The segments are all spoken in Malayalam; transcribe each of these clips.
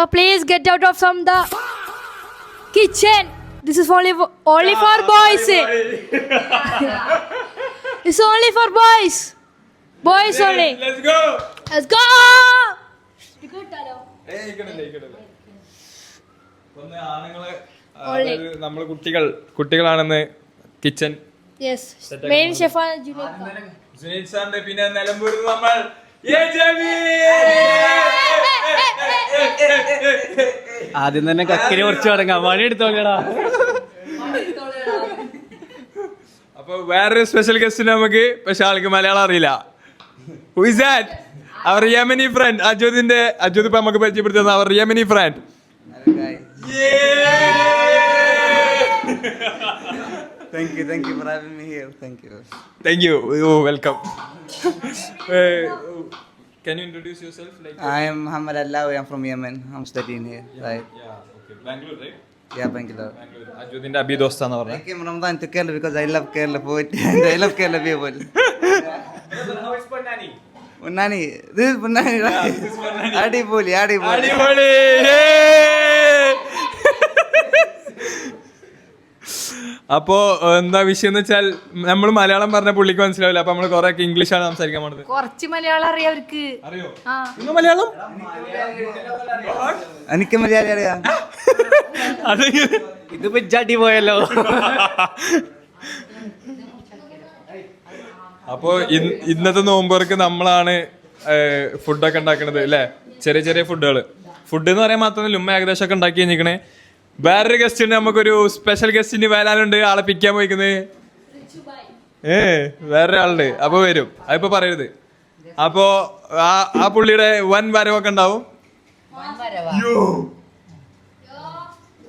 please get out of from the kitchen. This is only for boys. It's only for boys. Boys only. Let's go. Let's go. നമ്മള് കുട്ടികളാണെന്ന് കിച്ചൺ. Yes. Main chef ആണ് ജുനൈദ് സാറിന്റെ പിന്നെ നിലമ്പൂരിൽ നമ്മൾ ആദ്യം തന്നെ കക്കിനെ കുറച്ച് തുടങ്ങാം. പണി എടുത്തോളടാ. അപ്പൊ വേറൊരു സ്പെഷ്യൽ ഗസ്റ്റ് നമുക്ക്, പക്ഷെ ആൾക്ക് മലയാളം അറിയില്ല. Who is that? Our Yemeni friend. അജുദ് ഇപ്പൊ നമുക്ക് പരിചയപ്പെടുത്തുന്ന our Yemeni friend. Thank you for having me here. Thank you. Oh, welcome. Can you introduce yourself? I am Muhammad Allawi. I'm from Yemen. I'm studying here. Right? Yeah, okay. Bangalore, right? Yeah, Bangalore. അജുദിന്റെ Abi ദോസ്താന്ന് I പറഞ്ഞത്. came Ramadan to Kerala because I love Kerala food and I love Kerala people. How is Ponnani? Ponnani. This is Ponnani, right? This is Ponnani. Adipoli. അടിപൊളി. അപ്പോ എന്താ വിഷയം എന്ന് വെച്ചാൽ നമ്മൾ മലയാളം പറഞ്ഞ പുള്ളിക്ക് മനസ്സിലാവില്ല. അപ്പൊ നമ്മള് കൊറേ ഇംഗ്ലീഷാണ് സംസാരിക്കാൻ പോണത്. കുറച്ച് മലയാളം അറിയാം അവർക്ക്. അറിയോ? ഇന്ന് മലയാളം എനിക്ക് മലയാളി അറിയാം. ഇത് പിച്ചാട്ടി പോയല്ലോ. അപ്പോ ഇന്നത്തെ നോമ്പുകാർക്ക് നമ്മളാണ് ഫുഡൊക്കെ ഉണ്ടാക്കണത് അല്ലേ? ചെറിയ ചെറിയ ഫുഡ് എന്ന് പറയാൻ മാത്രമല്ല, ഉമ്മ ഏകദേശം ഒക്കെ ഉണ്ടാക്കി കഴിഞ്ഞിരിക്കണേ. വേറൊരു ഗസ്റ്റ് ഉണ്ട്, നമുക്കൊരു സ്പെഷ്യൽ ഗസ്റ്റിന് വരാനുണ്ട്. ആളെ പിക്കാൻ പോയിക്കുന്നത് വേറൊരാളുണ്ട്. അപ്പൊ വരും, അതിപ്പോ പറയരുത്. അപ്പോ ആ പുള്ളിയുടെ വൻ വരവൊക്കെ ഉണ്ടാവും.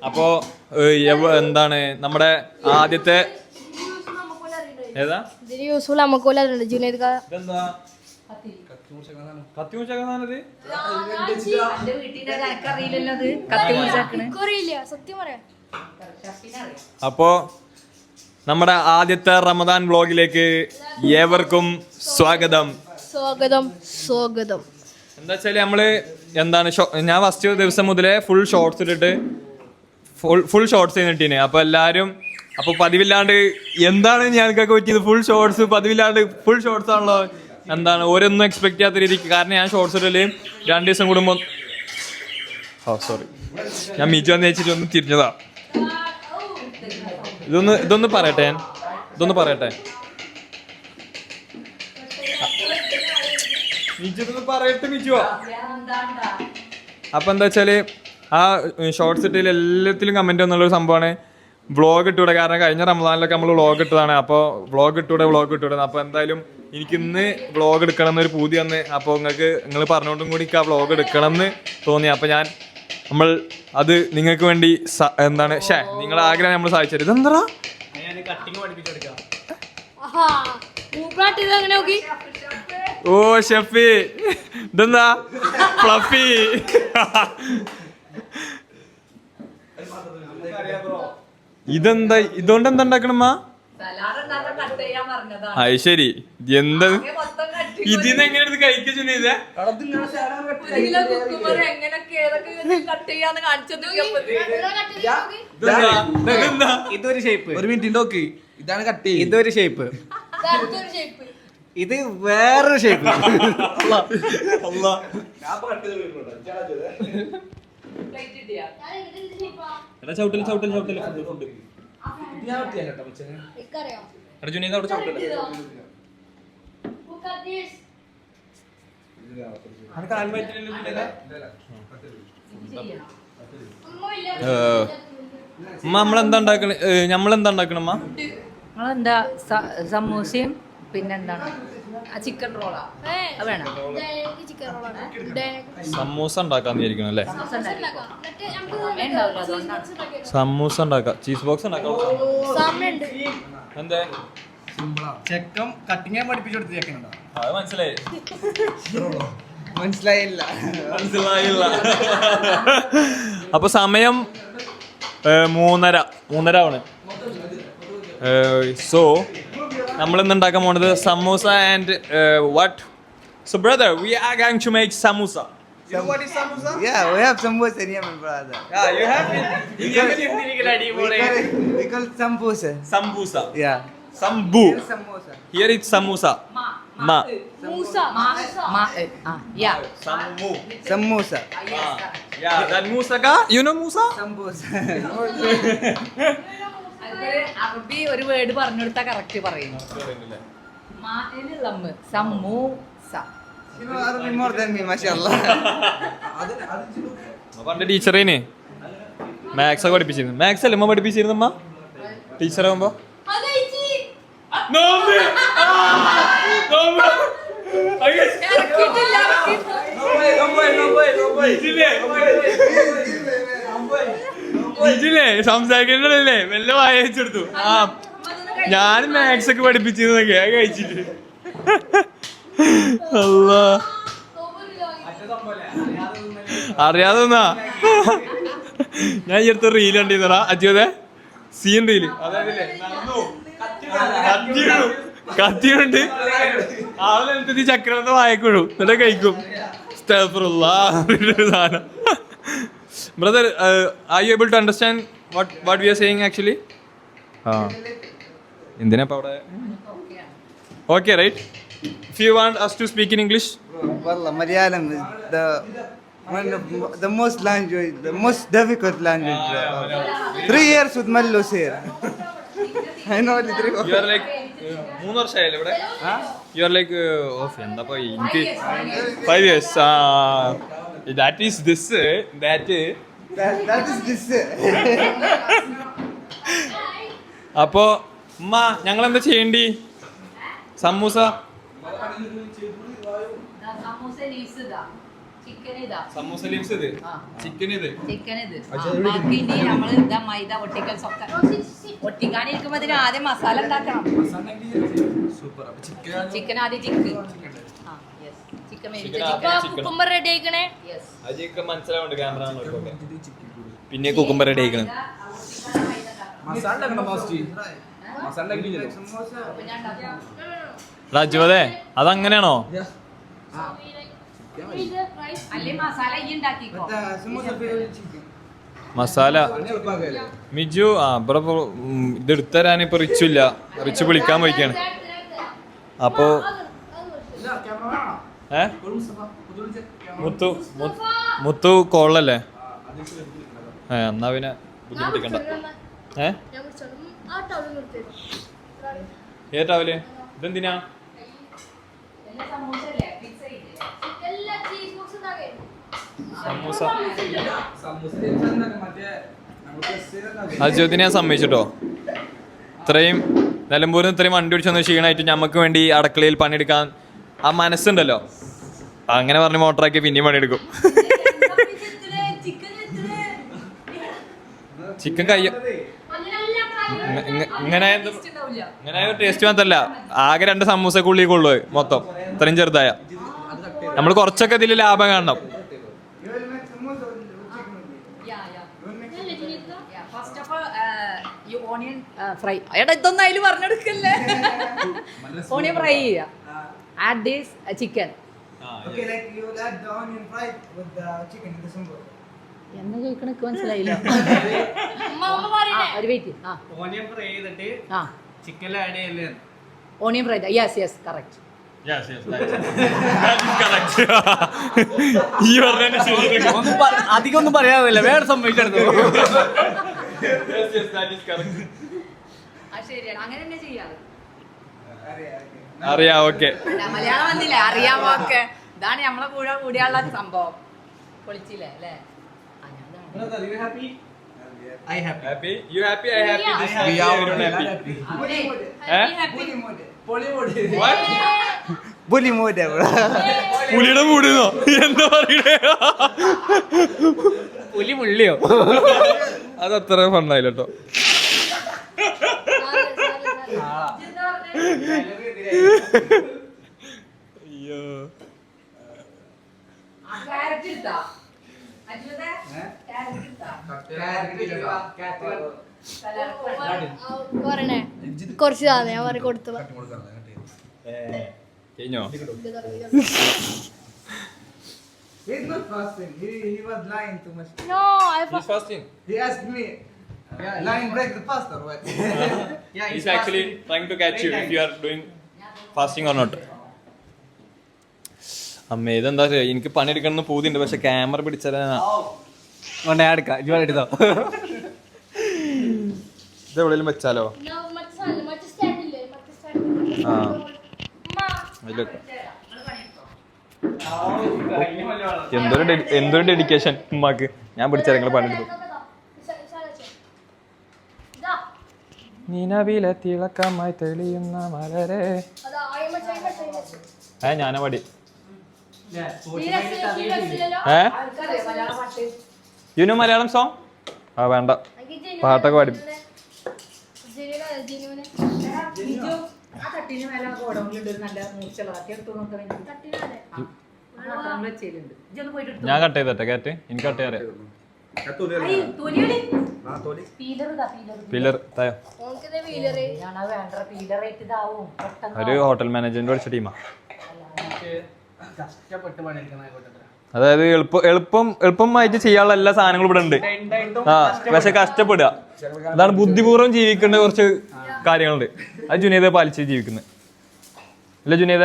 അപ്പോ എന്താണ് നമ്മുടെ ആദ്യത്തെ ഏതാ അപ്പോ നമ്മുടെ ആദ്യത്തെ റമദാൻ വ്ലോഗിലേക്ക് ഏവർക്കും സ്വാഗതം. എന്താ വെച്ചാല് നമ്മള് ഞാൻ ഫസ്റ്റ് ദിവസം മുതലേ ഫുൾ ഷോർട്സ് ഇട്ടിട്ട് ഫുൾ ഷോർട്സ് ചെയ്തിട്ടീന്. അപ്പൊ എല്ലാരും പതിവില്ലാണ്ട് എന്താണ് ഞങ്ങൾക്കൊക്കെ പറ്റിയത്? ഫുൾ ഷോർട്സ് പതിവില്ലാണ്ട് ഫുൾ ഷോർട്സ് ആണല്ലോ. എന്താണ് ഓരോന്നും എക്സ്പെക്ട് ചെയ്യാത്ത രീതിക്ക്. കാരണം ഞാൻ ഷോർട്സ് ഇടല് 2 ദിവസം കൂടുമ്പോ സോറി ഞാൻ മീച്ചു വന്ന് വെച്ചിട്ട് ഒന്ന് തിരിഞ്ഞതാ. ഇതൊന്ന് പറയട്ടെ മീച്ചുവോ. അപ്പൊ എന്താ വെച്ചാല് ആ ഷോർട്സ് ഇട്ടതിൽ എല്ലാത്തിലും കമന്റ് വന്നുള്ളൊരു സംഭവമാണ് വ്ളോഗ് ഇട്ടൂടെ. കാരണം കഴിഞ്ഞ റമദാനിലൊക്കെ നമ്മൾ വ്ളോഗ് ഇട്ടതാണ്. അപ്പോൾ വ്ളോഗ് ഇട്ടൂടെ. അപ്പോൾ എന്തായാലും എനിക്ക് ഇന്ന് വ്ളോഗ് എടുക്കണം എന്നൊരു പൂതി വന്ന്. അപ്പോൾ നിങ്ങൾ പറഞ്ഞുകൊണ്ടും കൂടി ആ വ്ളോഗ് എടുക്കണം എന്ന് തോന്നി. അപ്പോൾ നമ്മൾ അത് നിങ്ങൾക്ക് വേണ്ടി എന്താണ് നിങ്ങളെ ആഗ്രഹം നമ്മൾ സാധിച്ചത്. ഇതെന്താ ഓ ഷെഫി, ഇതെന്താ ഫ്ലഫി. ഇതുകൊണ്ട് എന്താ ഉണ്ടാക്കണമ്മ? അത് ശരി. എന്താ ഇതിന്ന് എങ്ങനെ എടുത്ത് കഴിക്കുക? ഇതൊരു ഷേപ്പ്. ഒരു മിനിറ്റ് നോക്ക്. ഇതാണ് കട്ട്. ഇതൊരു ഷേപ്പ്. ഇത് വേറൊരു ഷേപ്പ്. ചവിട്ടല് ഫുഡ് നമ്മളെന്താ ഉണ്ടാക്കണമ്മ? നമ്മളെന്താ സമൂസയും പിന്നെന്താണ് ചിക്കൻ റോളാ വേണം. സമൂസ ഉണ്ടാക്കാന്ന് വിചാരിക്കണം അല്ലേ? സമൂസ ഉണ്ടാക്കാം. ചീസ് ബോക്സ് ഉണ്ടാക്കാം. എന്താ ചെക്കം കട്ടിങ് പഠിപ്പിച്ചു കൊടുത്ത് ചെക്കനുണ്ടോ? അത് മനസ്സിലായില്ല. അപ്പൊ സമയം 3:30 ആണ്. സോ നമ്മളിന്ന് ഉണ്ടാക്കാൻ പോണത് samosa and what. So brother, we are going to make samosa. You know what is samosa? Yeah, we have samosa in Yemen, brother. Yeah, you have it. In Yemen, We call it sambusa. sambusa. Yeah. Sambu. Samosa. Here it's samosa. Ma. മൂസ Yeah. Sammu. Samosa. Yeah, that musaka. You know musa? Sambusa. അറബി ഒരു വേർഡ് പറഞ്ഞു കൊടുത്താൽ കറക്റ്റ് പറയുന്നു. Samosa. You know Arabic more than me, mashallah. പണ്ട് ടീച്ചറേനെ മാത്സ് ഒക്കെ പഠിപ്പിച്ചിരുന്നു. മാത്സ് അല്ലേ അമ്മ പഠിപ്പിച്ചിരുന്നു അമ്മ ടീച്ചർ ആകുമ്പോ സംസാരിക്കണ്ടല്ലേ വല്ല വായിച്ചെടുത്തു. ആ ഞാൻ മാത്സ് ഒക്കെ പഠിപ്പിച്ചിരുന്നൊക്കെ കഴിച്ചിട്ട് അല്ലാ അറിയാതെന്നാ ഞാൻ ഈ അടുത്ത റീൽ കണ്ടിരുന്നടാ അജ്യോതെ സീൻ റീല് അതായത് കത്തിയുണ്ട് ആളെടുത്ത് ചക്രത്തെ വായക്കുഴു എന്നിട്ട് കഴിക്കും സാധനം. Brother are you able to understand what we are saying actually? ആ എന്തിനാ ഇപ്പൊ അവിടെ? Okay right. If you want us to speak in English, Wallah, Malayalam is the most language, the most difficult language. 3 years with Mallus here. I know only 3 you are like 3 വർഷമായില്ലേ ഇവിടെ? You are like എന്താ എനിക്ക് 5 years. That is this, that is this. അപ്പോ ഉമ്മ ഞങ്ങൾ എന്താ ചെയ്യേണ്ടി? സമൂസ സമൂസ ലീവ്സ് ഇത് ചിക്കൻ ഇത് ബാക്കി നമ്മള് ഇതാ മൈദ ഒട്ടിക്കൽസ് ഒക്കെ ഒട്ടിക്കാനിരിക്കുമ്പോ ഇതിന് ആദ്യം മസാല ഉണ്ടാക്കണം. ചിക്കൻ ആദ്യം ചിക്കൻ കുക്കുംബർ റെഡി ആയിക്കണേ. അജിക്ക് മനസ്സിലാവുണ്ട് ക്യാമറ പിന്നെ കുക്കുംബർ റെഡി ആയിക്കണേ. രാജുവതെ അതങ്ങനെയാണോ? അല്ലേ മസാല ഈ ഉണ്ടാക്കിക്കോ. മസാല മിജു ഇവിടെ ഇത് എടുത്തരാനിപ്പോ റിച്ചു ഇല്ല. റിച്ചു വിളിക്കാൻ പോയിക്കാണ്. അപ്പോ മുത്തു കോളല്ലേ? എന്നാ പിന്നെ ബുദ്ധിമുട്ടിക്കണ്ട. ഏട്ടാവില്ലേ ഇതെന്തിനാ? സമൂസ അജോദിനെ ഞാൻ സമ്മതിച്ചിട്ടോ. ഇത്രയും നിലമ്പൂരിൽ നിന്ന് ഇത്രയും വണ്ടി പിടിച്ചൊന്ന് ക്ഷീണമായിട്ട് ഞമ്മക്ക് വേണ്ടി അടുക്കളയിൽ പണിയെടുക്കാൻ ആ മനസ്സുണ്ടല്ലോ. അങ്ങനെ പറഞ്ഞ് മോട്ടറാക്കി പിന്നെയും പണിയെടുക്കും. ചിക്കൻ കയ്യ ഇങ്ങനെ ടേസ്റ്റ് മാത്രല്ല ആകെ 2 സമൂസക്കുള്ളി കൊള്ളു മൊത്തം ഇത്രയും ചെറുതായ. നമ്മൾ കുറച്ചൊക്കെ ഇതിൽ ലാഭം കാണണം. ഫ്രൈ ഇതൊന്നും അതിൽ പറഞ്ഞെടുക്കല്ലേ. ഓണിയൻ ഫ്രൈ ചെയ്യാ. Add this chicken. Okay, like you will add the onion fried with the chicken in the sambar. എന്താ ചോദിക്കണക്ക് മനസ്സിലായില്ല. ഒരു വെയിറ്റ്. ഓനിയൻ ഫ്രൈ ചെയ്തിട്ട് ചിക്കൻ ആഡ് ചെയ്യല്ലേ? Onion fry yes correct. അധികം ഒന്നും പറയാറില്ല. വേറെ സംഭവിച്ചെടുത്തു. ശരിയാണ്, അങ്ങനെ തന്നെ ചെയ്യാറ്. അറിയാം. ഓക്കെ മലയാളം വന്നില്ലേ? അറിയാമോ? ഒക്കെ ഇതാണ് നമ്മളെ കൂടെ കൂടിയുള്ള സംഭവം. പൊളിച്ചില്ലേ അല്ലേ? happy? You happy? I happy. This we are happy. What? Bully mode, bro. പുലിയുടെ മൂടിന്നോ എന്താ പറയണേ? പുലി മുള്ളിയോ? അതത്ര ഫണ്ണായില്ല കേട്ടോ. അയ്യോ പറയണേ കുറച്ച് ഞാൻ പറ കൊടുത്തു. കഴിഞ്ഞോ? He's not fasting. He was lying too much. No, I He's fasting. He asked me, lying break the fast or what? He's actually trying to catch you if you are doing fasting or not. അമ്മ ഇതെന്താ എനിക്ക് പണിയെടുക്കണം പൂതിണ്ട് പക്ഷെ ക്യാമറ പിടിച്ചാൽ ഞാൻ എടുക്കാം ഇജ്ജ് എടുത്തോ. ഇത് എവിടെയെങ്കിലും വെച്ചാലോ? No, much standile. ആ Ma. അതിലൊക്കെ എന്തൊരു ഡെഡിക്കേഷൻ ഉമ്മാക്ക്. ഞാൻ പിടിച്ചാൽ നിങ്ങൾ പണിയെടുത്തു. Da. നിലവിലെ തിളക്കമായി തെളിയുന്ന മലരെ. Ada ayma. ഞാനാ പടി. Kilo. You know Malayalam song? ആ വേണ്ട, പാട്ടൊക്കെ പാടി. ആ തട്ടിന് മേലെ ഗോഡൗണിലുണ്ട് ഒരു നല്ല മൂർച്ചയുള്ളതൊക്കെ എടുത്തു നോക്കാൻ വെച്ചിട്ടുണ്ട്. ഇതൊന്ന് പോയിട്ട് ഞാൻ കട്ട് ചെയ്തട്ടെ കാറ്റ്, എനിക്ക് കട്ട് ചെയ്യാറിയാം. പില്ലർ തായോ ഒരു ഹോട്ടൽ മാനേജ്മെന്റ് പഠിച്ച ടീമാ. കഷ്ടപ്പെട്ട് പണിയെടുക്കുന്ന ആയിക്കോട്ടെ. അതായത് എളുപ്പമായിട്ട് ചെയ്യാനുള്ള എല്ലാ സാധനങ്ങളും ഇവിടെ ഉണ്ട്. ആ പക്ഷെ കഷ്ടപ്പെടുക, അതാണ് ബുദ്ധിപൂർവ്വം ജീവിക്കേണ്ട കുറച്ച് കാര്യങ്ങളുണ്ട്. അത് ജുനീദ പാലിച്ച് ജീവിക്കുന്നത് അല്ല ജുനീദ?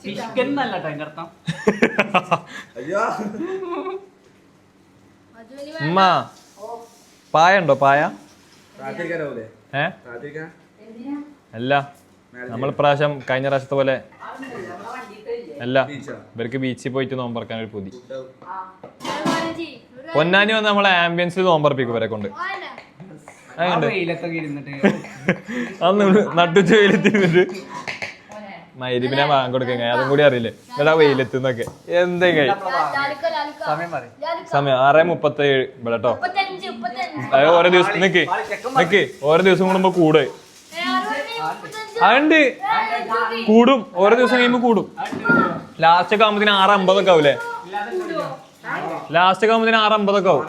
ചിക്കൻ എന്നല്ല ട്ടോ അതിന്റെ അർത്ഥം. ഉമ്മ പായ ഉണ്ടോ? പായ അല്ല, നമ്മൾ പ്രാവശ്യം കഴിഞ്ഞ പ്രാവശ്യത്തെ പോലെ അല്ല, ഇവർക്ക് ബീച്ചിൽ പോയിട്ട് നോമ്പറക്കാൻ ഒരു പൂതി. പൊന്നാനി വന്ന് നമ്മളെ ആംബിയൻസിൽ നോമ്പറപ്പിക്കും ഇവരെ കൊണ്ട്. വെയിലത്തൊക്കെ ഇരുന്നിട്ട് അന്ന് നട്ടുച്ച വെയിലെത്തിരുന്നിട്ട് മൈരിപ്പിനെ വാങ്ങാൻ കൊടുക്കാൻ അതും കൂടി അറിയില്ലേ ഇവിടെ വെയിലെത്തുന്നൊക്കെ. എന്തെങ്കിലും സമയം 6:37 ഇവിടെ കേട്ടോ. അത് ഓരോ ദിവസം നിക്ക് ഓരോ ദിവസം കൂടുമ്പോ കൂടെ അതുണ്ട് കൂടും, ഓരോ ദിവസം കഴിയുമ്പോ കൂടും. ലാസ്റ്റ് ഒക്കെ ആകുമ്പത്തിന് 6:50 ആവൂലേ? ലാസ്റ്റ് ഒക്കെ ആകുമ്പത്തിന് 6:50 ആവും.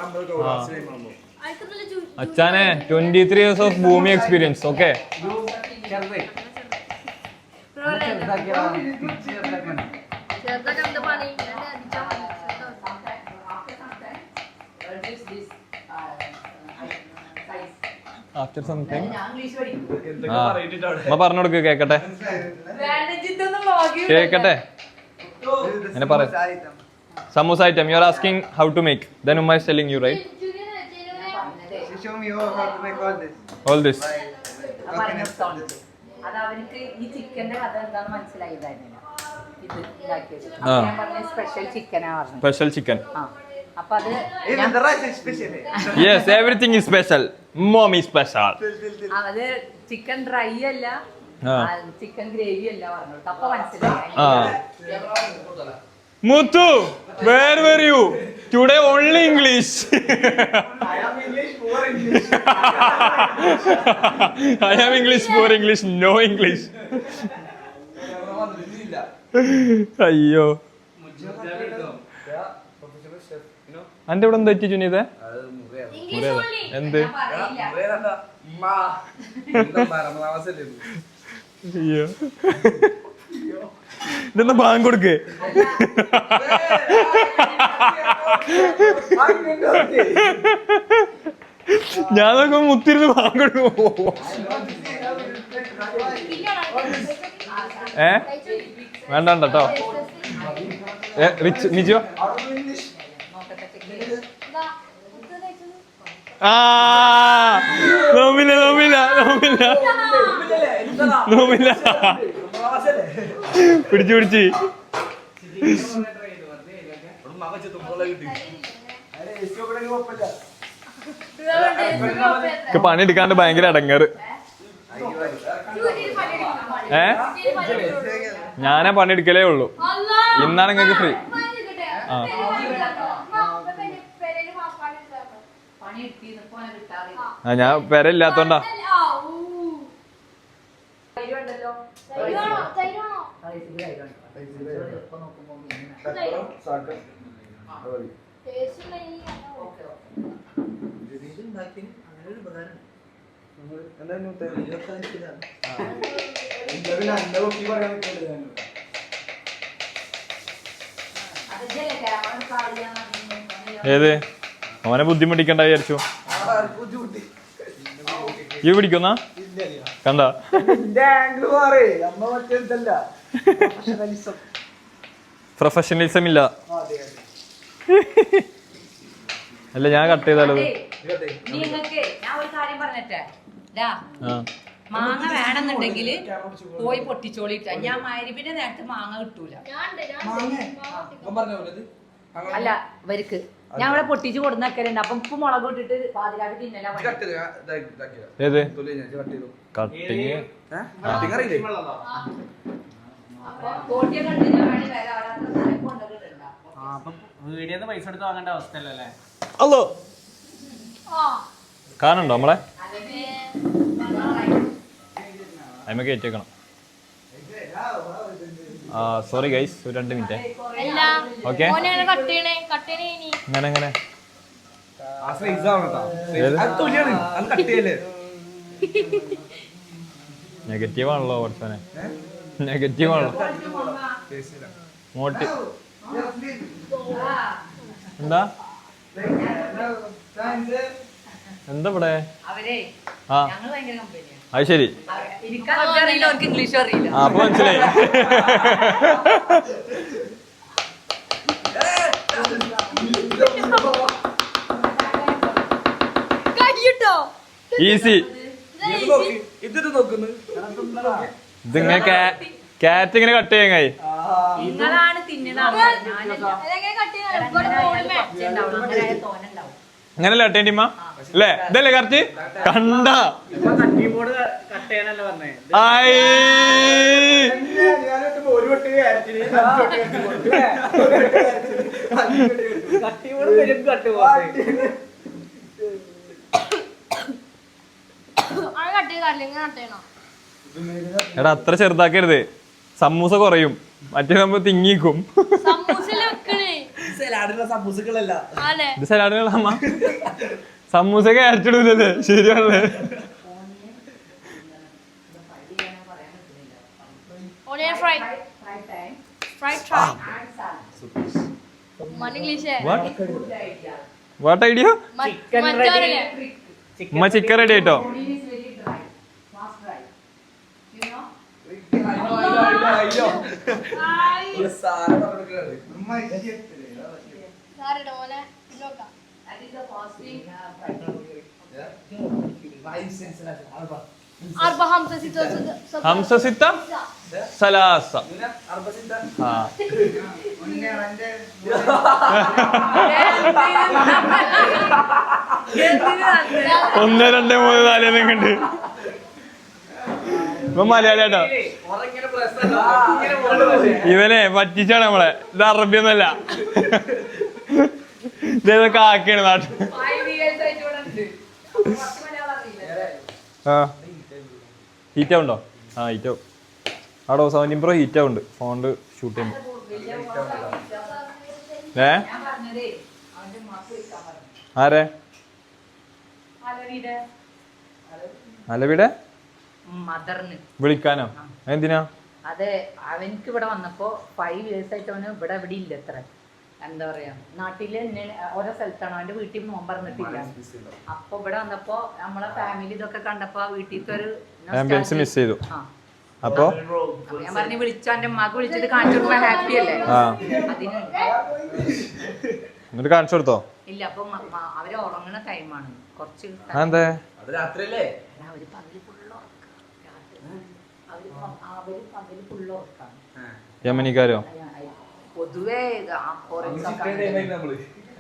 അച്ഛനെ 23 years of ഭൂമി എക്സ്പീരിയൻസ്. ഓക്കെ ആഫ്റ്റർ സംതിങ് അമ്മ പറഞ്ഞു കൊടുക്ക് കേക്കട്ടെ അങ്ങനെ പറയാം. Samosa item you are asking how to make, then ഉമ്മ is telling you right. She show me how to make all this. All this. അത് അവർക്ക് ഈ ചിക്കന്റെ കഥ എന്താന്ന് മനസ്സിലായതായിരുന്നു. ഇത് ഇതാക്കിയത് സ്പെഷ്യൽ ചിക്കനാ പറഞ്ഞത്. Special chicken. അപ്പൊ അത് Even the rice is special. Yes, everything is special. Mommy special. അത് ചിക്കൻ ഡ്രൈ അല്ല, ചിക്കൻ ഗ്രേവി അല്ല പറഞ്ഞത്. അപ്പൊ മനസ്സിലായി. Muthu, where were you? Today only English. I am English, poor English. I am English, poor English, no English. അയ്യോ അന്റെ ഇവിടെ എന്താ പറ്റി ജുനീദേ? എന്ത്? അയ്യോ ഇതെന്താ ബാങ്ക് കൊടുക്കേ? ഞാൻ നോക്കുമ്പോ മുത്തിരുന്ന് ബാങ്ക് കൊടുക്കും. വേണ്ട കേട്ടോ. റിച്ച് നിജോ നോമില്ല നോമില്ല നോമില്ല നോമില്ല പിടിച്ച് പണിയെടുക്കാണ്ട് ഭയങ്കര അടങ്ങാറ്. ഞാനേ പണിയെടുക്കലേ ഉള്ളൂ. ഇന്നാണ് നിങ്ങൾക്ക് ഫ്രീ. ഞാൻ പെരയില്ലാത്തോണ്ടാ. ഏത് അവനെ ബുദ്ധിമുട്ടിക്കണ്ട വിചാരിച്ചു. ഈ പിടിക്കുന്ന കണ്ട പ്രൊഫഷണലിസം ഇല്ല. അല്ല ഞാൻ കട്ട് ചെയ്താലത്. നിങ്ങൾക്ക് ഞാൻ ഒരു കാര്യം പറഞ്ഞിട്ടേ, മാങ്ങ വേണമെന്നുണ്ടെങ്കിൽ പോയി പൊട്ടിച്ചോളിട്ട. ഞാൻ മരുവിന്റെ നേരത്ത് മാങ്ങ കിട്ടൂല. അല്ല വരിക്ക് ഞാൻ ഇവിടെ പൊട്ടിച്ച് കൊടുന്നൊക്കെയുണ്ട്. അപ്പം ഉപ്പ് മുളക് ഇട്ടിട്ട് പാതിരാക്കി തിന്നല. ഏത് കട്ടിങ് വീഡിയോന്ന് പൈസ എടുത്ത് വാങ്ങേണ്ട അവസ്ഥയല്ലേ? അല്ലോ കാണുണ്ടോ നമ്മളെ അതിമ കയറ്റിയേക്കണം. സോറി ഗൈസ്, ഒരു 2 മിനിറ്റ്. ഓക്കെ ഇങ്ങനെ നെഗറ്റീവ് ആണല്ലോ കുറച്ചനെ. നെഗറ്റീവ് ആണല്ലോ. മോട്ടി എന്താ എന്താ ഇവിടെ? ആ അത് ശരി. ഇംഗ്ലീഷ് അറിയില്ല. അപ്പൊ മനസ്സിലായി. ഈസി. ഇതിങ്ങനെ കാറ്റ് ഇങ്ങനെ കട്ട് ചെയ്യാൻ കഴിയും. നിങ്ങളാണ് തിന്നണ. അങ്ങനല്ല കട്ടേണ്ടിമ്മ അല്ലേ? ഇതല്ലേ കറക്റ്റ് കണ്ട. എടാ അത്ര ചെറുതാക്കരുത്, സമൂസ കുറയും. മറ്റേ നമ്മൾ തിങ്ങിക്കും. ഇത് സലാഡിനുള്ള അമ്മ സമൂസ കയറ്റിടൂലേ? ശരിയാണല്ലേ? What idea? ഉമ്മ ചിക്കൻ റെഡി ആയിട്ടോ? ഹംസ സിത്ത സലാസ. ഒന്ന് രണ്ട് മൂന്ന് നാല് കണ്ട് ഇപ്പൊ മലയാളിയാട്ടോ. ഇവനെ പറ്റിച്ചാണ് നമ്മളെ. ഇത് അറബിയൊന്നല്ല, ഇതൊക്കെ ആക്കിയാണ് നാട്ടിൽ. ആ ഹീറ്റാവുണ്ടോ? ആ ഹീറ്റാവും. ആടോ 17 Pro ഹീറ്റാവുണ്ട് ഫോണില് ഷൂട്ട് ചെയ്യുമ്പോ. ആരെ? അലവിയുടെ വിളിക്കാനോ? എന്തിനാ? അതെ, അവനക്ക് ഇവിടെ വന്നപ്പോ 5 years ആയിട്ട് അവന് ഇവിടെ ഇല്ല. എത്ര എന്താ പറയാ, നാട്ടില് ഓരോ സ്ഥലത്താണ്. അവന്റെ വീട്ടിൽ നോമ്പറന്നിട്ടില്ല. അപ്പൊ ഇവിടെ വന്നപ്പോ നമ്മളെ ഫാമിലി ഇതൊക്കെ കണ്ടപ്പോ വീട്ടിലത്തെ ഒരു മിസ് ചെയ്തു. അപ്പൊ ഞാൻ പറഞ്ഞു വിളിച്ചു, എന്റെ ഉമ്മാക്ക് വിളിച്ചിട്ട് കാണിച്ചു കൊടുക്കാൻ ഹാപ്പി അല്ലേ? എന്നിട്ട് കാണിച്ചു കൊടുത്തോ? ഇല്ല, അപ്പൊ അവര് ഉറങ്ങുന്ന ടൈമാണ്. കുറച്ച് അവര് പകല് ഫുള്ള് ഉറക്കാണ്. യമനിക്കാരോ? പൊതുവേ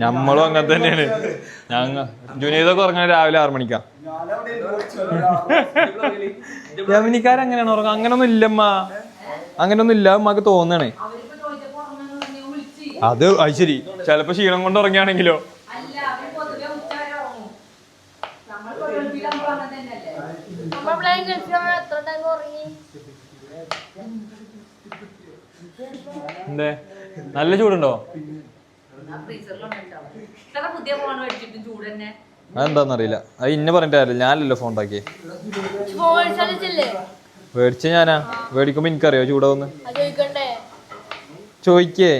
ഞമ്മളും അങ്ങനെ തന്നെയാണ്. ജുനീദൊക്കെ ഉറങ്ങാൻ രാവിലെ 6 മണിക്കാ. യമനിക്കാരങ്ങനെയാണ് ഉറങ്ങുക? അങ്ങനൊന്നും ഇല്ലമ്മ, അങ്ങനൊന്നും ഇല്ല. ഉമ്മക്ക് തോന്നണേ അത്. അത് ശരി, ചിലപ്പോ ക്ഷീണം കൊണ്ട് ഉറങ്ങിയാണെങ്കിലോ? എന്തേ നല്ല ചൂടുണ്ടോ? അതെന്താന്നറിയില്ല. അത് ഇന്നെ പറഞ്ഞിട്ടാരില്ല, ഞാനല്ലോ ഫോൺ ഉണ്ടാക്കി മേടിച്ച. ഞാനാ മേടിക്കുമ്പോ എനിക്കറിയോ ചൂടാവുന്ന്? ചോദിക്കേ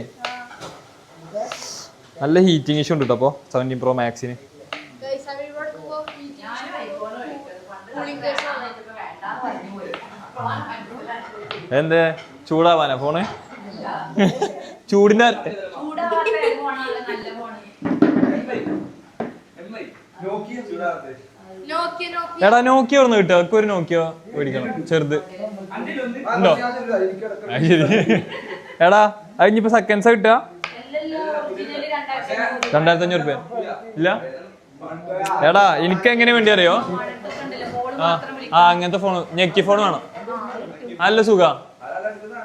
നല്ല ഹീറ്റിംഗ് ഇഷ്യൂ ഉണ്ട് കേട്ടോ അപ്പോൾ 17 Pro Maxന്. എന്തേ ചൂടാവാനാ ഫോണ്? ചൂടിന്റെ എടാ നോക്കിയ ഒന്ന് കിട്ടുക ഒക്കെ ഒരു നോക്കിയ മേടിക്കണം ചെറുത് ഉണ്ടോ? ശരി എടാ അത് ഇനിയിപ്പോ സെക്കൻഡ്സാ കിട്ടുക 2500 രൂപ ഇല്ല. എടാ എനിക്ക് എങ്ങനെ വേണ്ടി അറിയോ? ആ അങ്ങനത്തെ ഫോൺ ഞെക്കി ഫോൺ വേണം. നല്ല സുഖ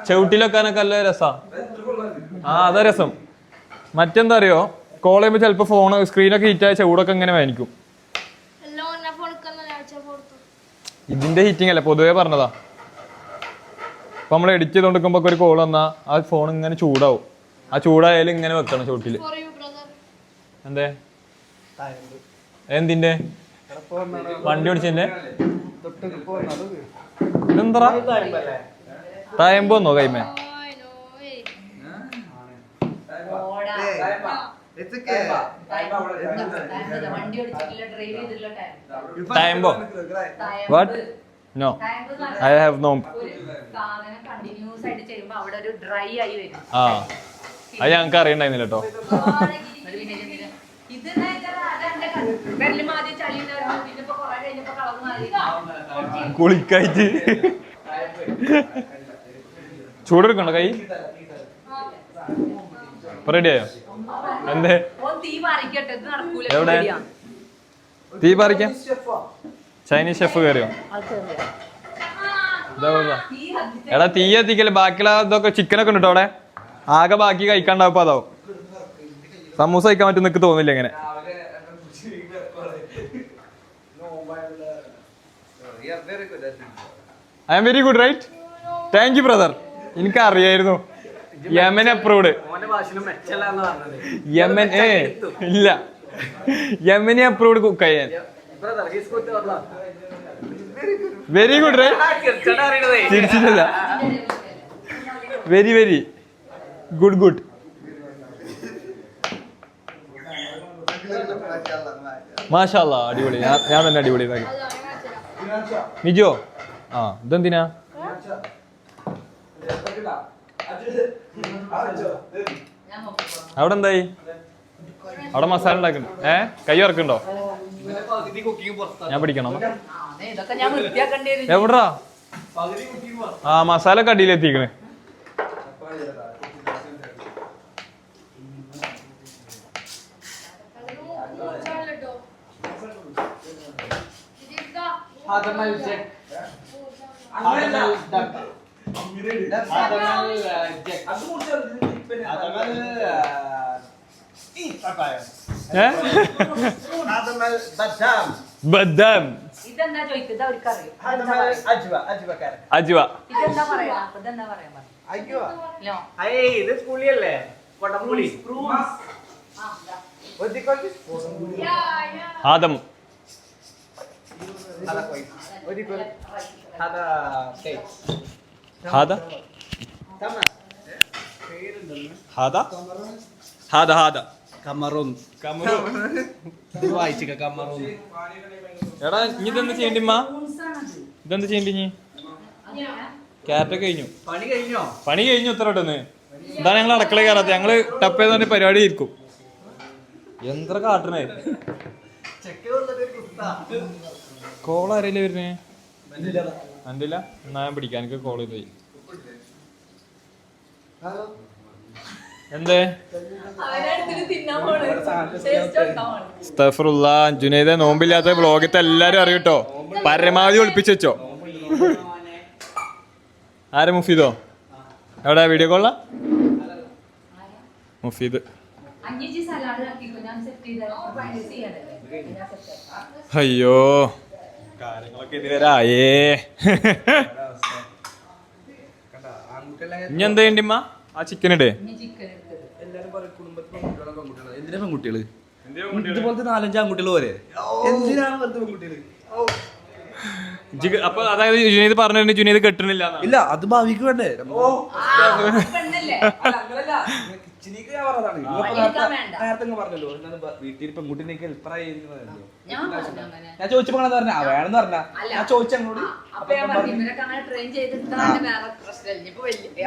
ചവിട്ടിൽ വെക്കാനൊക്കെ നല്ല രസാ. ആ അതാ രസം. മറ്റെന്താ അറിയോ, കോൾ ചെയ്യുമ്പോ ചിലപ്പോ ഫോൺ സ്ക്രീനൊക്കെ ഹീറ്റായ ചൂടൊക്കെ ഇങ്ങനെ വേനിക്കും. ഇതിന്റെ ഹീറ്റിംഗ് അല്ല പൊതുവേ പറഞ്ഞതാ. അപ്പൊ നമ്മൾ എഡിറ്റ് ചെയ്തോണ്ടിരിക്കുമ്പോ ഒരു കോൾ വന്നാ ആ ഫോൺ ഇങ്ങനെ ചൂടാവും. ആ ചൂടായാലും ഇങ്ങനെ വെക്കണം ചോട്ടില്. എന്തേ എന്തിന്റെ വണ്ടി ഓടിച്ചതിന്റെ ഇതെന്താ തായമ്പോന്നോ കൈമേ? Taimbo. What? No. I have no. ആ അത് ഞങ്ങൾക്ക് അറിയണ്ടായിരുന്നില്ല കേട്ടോ. കുളിക്കായിട്ട് ചൂടെടുക്കണ്ടോ കൈ? ഇപ്പൊ റെഡിയായോ? എന്തേ എവിടെ തീ പറിക്കാം? ചൈനീസ് ഷെഫ് കയറിയോ? എടാ തീ എത്തിക്കല്. ബാക്കിയുള്ള ഇതൊക്കെ ചിക്കനൊക്കെ ഉണ്ട് കേട്ടോ അവിടെ. ആകെ ബാക്കി കഴിക്കാണ്ടാവും. അതാവും സമൂസ കഴിക്കാൻ പറ്റും നിനക്ക് തോന്നില്ല ഇങ്ങനെ. I'm very good right. Thank you brother. എനിക്ക് അറിയായിരുന്നു യമൻ അപ്രൂവ്ഡ്. യമൻ ഇല്ല യമനി അപ്രൂവ്ഡ് കുക്ക് ചെയ്യാൻ. Very good right. തിരിച്ചിട്ടില്ല. Very very good good. മാഷാല്ലാ അടിപൊളി. ഞാൻ തന്നെ അടിപൊളി. നിജോ ആ ഇതെന്തിനാ? അവിടെ എന്തായി? അവിടെ മസാല ഉണ്ടാക്കുന്നു. കൈ ഇറക്കുണ്ടോ? ഞാൻ പിടിക്കണം. എവിടാ? ആ മസാല കടിയിലെത്തിക്കണ്. ബദാം അജ്വ. ആദം ഹാദ ഹാദ ഹാദ ഹാദ കമറൂൺ. എടാ ഇനി ഇതെന്താ ചെയ്യണ്ടിമ്മ? ഇതെന്താ ചെയ്യണ്ടി? ഇനി ക്യാരറ്റൊക്കെ കഴിഞ്ഞു. പണി കഴിഞ്ഞു. ഉത്തര ഇട്ടെന്ന് ഇതാണ് ഞങ്ങൾ അടുക്കള കയറാത്ത. ഞങ്ങള് ടപ്പ് ചെയ്ത പരിപാടി ഇരിക്കും. എന്ത്ര കാട്ടണേ കോൾ ആരല്ലേ വരുന്നേ? എന്തില്ല എന്നാ ഞാൻ പിടിക്കാൻ. എനിക്ക് കോൾ ചെയ്ത് പോയി. എന്തേ ജുനൈദ നോമ്പില്ലാത്ത ബ്ലോഗത്തെ എല്ലാരും അറിയട്ടോ. പരമാവധി ഒളിപ്പിച്ചു വെച്ചോ. ആരെ? മുഫീദോ? എവിടെ വീഡിയോ കോളാ? മുഫീദ്. അയ്യോ കാര്യങ്ങളൊക്കെ ഇതിലായേ. ഇനി എന്താ ചെയ്യണ്ടിമ്മ? ആ ചിക്കൻ ഇടേ. എന്തിനാ പെൺകുട്ടികള്? ഇതുപോലത്തെ 4-5 ആൺകുട്ടികൾ പോലെ എന്തിനാണ് പെൺകുട്ടികള്? അപ്പൊ അതായത് ജുനൈദ് പറഞ്ഞിട്ടുണ്ട് ജുനൈദ് കെട്ടണില്ല. ഇല്ല അത് ഭാവിക്ക് വേണ്ടേ? ഇങ്ങനെ പറഞ്ഞതാണ്. നേരത്തെ ഇങ്ങ് പറഞ്ഞല്ലോ വീട്ടിൽ പെൺകുട്ടിനേക്ക് ഹെൽപ്പറായിരിക്കുന്നതല്ലോ. ഞാൻ പറഞ്ഞു അങ്ങനെ. ഞാൻ ചോദിച്ചപ്പോ പറഞ്ഞ വേണമെന്ന് പറഞ്ഞ ഞാൻ ചോദിച്ചങ്ങോട്ട് അപ്പൊ ഞാൻ പറഞ്ഞു ഇവരൊക്കെ അങ്ങനെ ട്രെയിൻ ചെയ്തിട്ടാണ് വേറെ പ്രശ്നം. ഇനിയിപ്പോ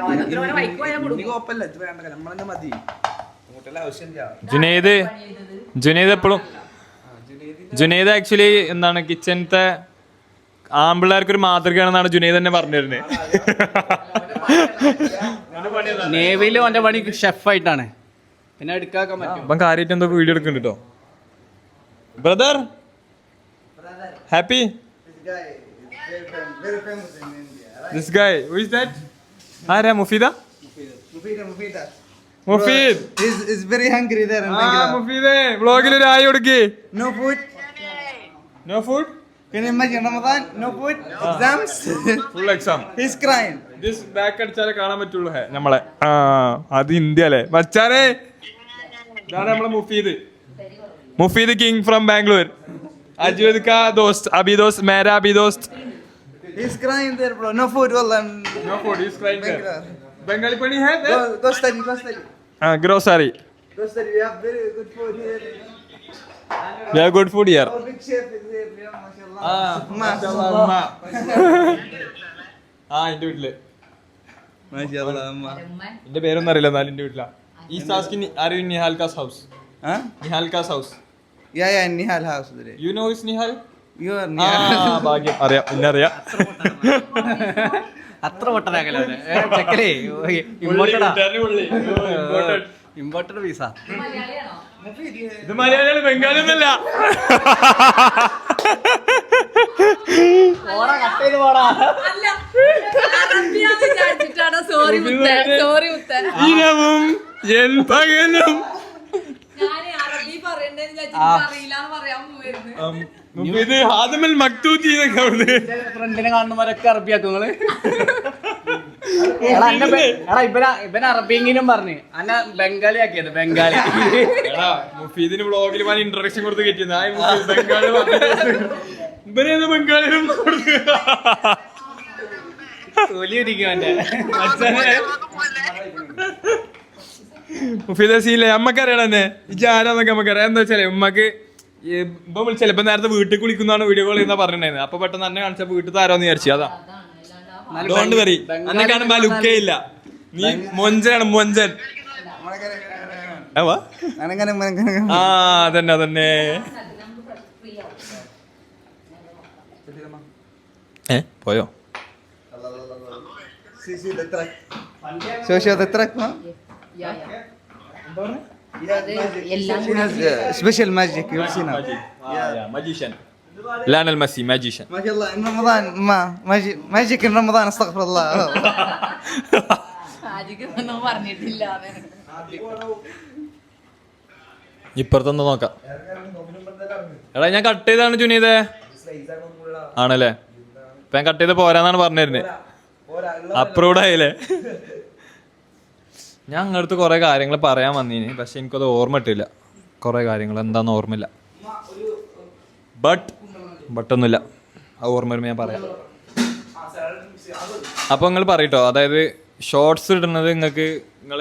ഓരോരുത്തരും ബൈക്ക് പോയാൽ കൊടുക്കും. കുഴപ്പമില്ല, ഇത് വേണ്ട, നമ്മളെന്നെ മതി, പെൺകുട്ടികളെ ആവശ്യമില്ല. ജുനൈദ് എപ്പോഴും ജുനൈദ് ആക്ച്വലി എന്താണ് കിച്ചണത്തെ ആമ്പിള്ളേർക്കൊരു മാതൃകയാണെന്നാണ് ജുനൈദ് തന്നെ പറഞ്ഞു തരുന്നത്. നേവിയിലും അവന്റെ പണി ഷെഫായിട്ടാണ്, പിന്നെ എടുക്കാൻ പറ്റും. അപ്പം കാര്യമായിട്ട് എന്തോ വീഡിയോ എടുക്കുന്നുണ്ട് കേട്ടോ. Brother happy Very famous in India. Right? This guy who is that? ആരാ? Mufeeda? Mufida. Mufeed. He's very hungry there in ആ Bangalore. മുഫീദേ വ്ളോഗിൽ ഒരു ആയി കൊടുക്ക്. No food. No food? Can you imagine Ramadan? No food. Exams. Full exam. He's crying. This back അടിച്ചാലേ കാണാൻ പറ്റുള്ളൂ നമ്മളെ. ആ അത് ഇന്ത്യ അല്ലേ മച്ചാനെ? ഇതാണ് നമ്മളെ മുഫീദ്. Mufeed king from Bangalore. അജ്വദ് കാ ദോസ്ത്, അബി ദോസ്ത്, മേരാ അബി ദോസ്ത്. He's crying there, bro. No food, wallah. No food, he's crying there. Bangalore. Bengali pani hai there? Go study, go study. Grocery. Go study. We have very good food here. We have good food here. Our big chef is here. Yeah, mashallah. മാഷാഅല്ലാ. എന്റെ വീട്ടില്. Mashallah, amma. എന്റെ പേരൊന്നും അറിയില്ല എന്നാലും എന്റെ വീട്ടിലാ. ഈ സാസ്കി ആർ യു നിഹാൽകാസ് ഹൗസ്? Huh? നിഹാൽകാസ് house. Yeah, in Nihal house today. You know is Nihal? You are ആ Nihal. ഭാഗ്യം അറിയാം, പിന്നെ അറിയാം. അത്ര പൊട്ടനാക്കല ചെക്കലേ ഇമ്പോർട്ടഡ് വീസ. മലയാളിയാണോ? ഇത് മലയാളികൾ ബംഗാളിയൊന്നല്ല. അല്ല, അറബിയാന്ന് വിചാരിച്ചിട്ടാണോ? സോറി മുത്തേ, സോറി മുത്തേ. ഇനവും എൻ പകലും. ഞാന് അറബി പറയണ്ടേന്ന് വിചാരിച്ചിട്ട് അറിയില്ലാന്ന് പറയാൻ പോയിരുന്നു. ഇത് ഹാദമൽ മക്തൂത്തി എന്നൊക്കെ ഉണ്ട്. ഫ്രണ്ടിനെ കാണുന്നവരൊക്കെ അറബിയാക്കും നിങ്ങള്. ഇവൻ അറബിയെങ്കിലും പറഞ്ഞു അന്നെ ബംഗാളി ആക്കിയത്. ബംഗാളി എടാ മുഫീദിന് വ്ളോഗിൽ ഞാൻ ഇൻട്രഡക്ഷൻ കൊടുത്ത് കയറ്റിയത് ബംഗാളി ഇവരേത് ബംഗാളിലും തൊലിയിരിക്കും അവന്റെ. മുഫീദ സീലെ അമ്മക്കറിയണം തന്നെ ഇജ് ആരാന്നൊക്കെ നമുക്കറിയാം. എന്താ വെച്ചാല് ഉമ്മക്ക് ഇപ്പൊ വിളിച്ചല്ലേ ഇപ്പൊ നേരത്തെ വീട്ടിൽ കുളിക്കുന്നതാണ് വീഡിയോ കോൾ ചെയ്യുന്ന പറഞ്ഞിട്ടുണ്ടായിരുന്നു. അപ്പൊ പെട്ടെന്ന് തന്നെ കാണിച്ചപ്പോ വീട്ടിൽ ആരോന്ന് വിചാരിച്ചു. അതാ അതുകൊണ്ട് വരി അന്നെ കാണുമ്പോ ആ ലുക്കേ ഇല്ല. നീ മൊഞ്ചനാണ്, മൊഞ്ചൻ. ആ അതന്നെ അതന്നെ. പോയോ? Show the truck, no? Special magic, you'll see now. Magician. Lionel Messi, magician. MashaAllah, in Ramadan, magic in Ramadan, astaghfirullah. ആജിക്കൊന്നും പറഞ്ഞിട്ടില്ല. ഇപ്പുറത്തൊന്ന് നോക്കാം. എടാ ഞാൻ കട്ട് ചെയ്താണ് ജുനീദേ. ആണല്ലേ? ഇപ്പൊ ഞാൻ കട്ട് ചെയ്ത് പോരാന്നാണ് പറഞ്ഞിരുന്നത്. അപ്രൂവ്ഡ് ആയില്ലേ? ഞാൻ അങ്ങടുത്ത് കുറെ കാര്യങ്ങൾ പറയാൻ വന്നീന്, പക്ഷെ എനിക്കത് ഓർമ്മ ഇട്ടില്ല. കുറെ കാര്യങ്ങൾ എന്താന്ന് ഓർമ്മയില്ല. ബട്ടൊന്നുമില്ല, അത് ഓർമ്മ വരുമ്പോൾ ഞാൻ പറയാം. അപ്പോൾ നിങ്ങൾ പറയട്ടോ, അതായത് ഷോർട്സ് ഇടുന്നത് നിങ്ങൾക്ക് നിങ്ങൾ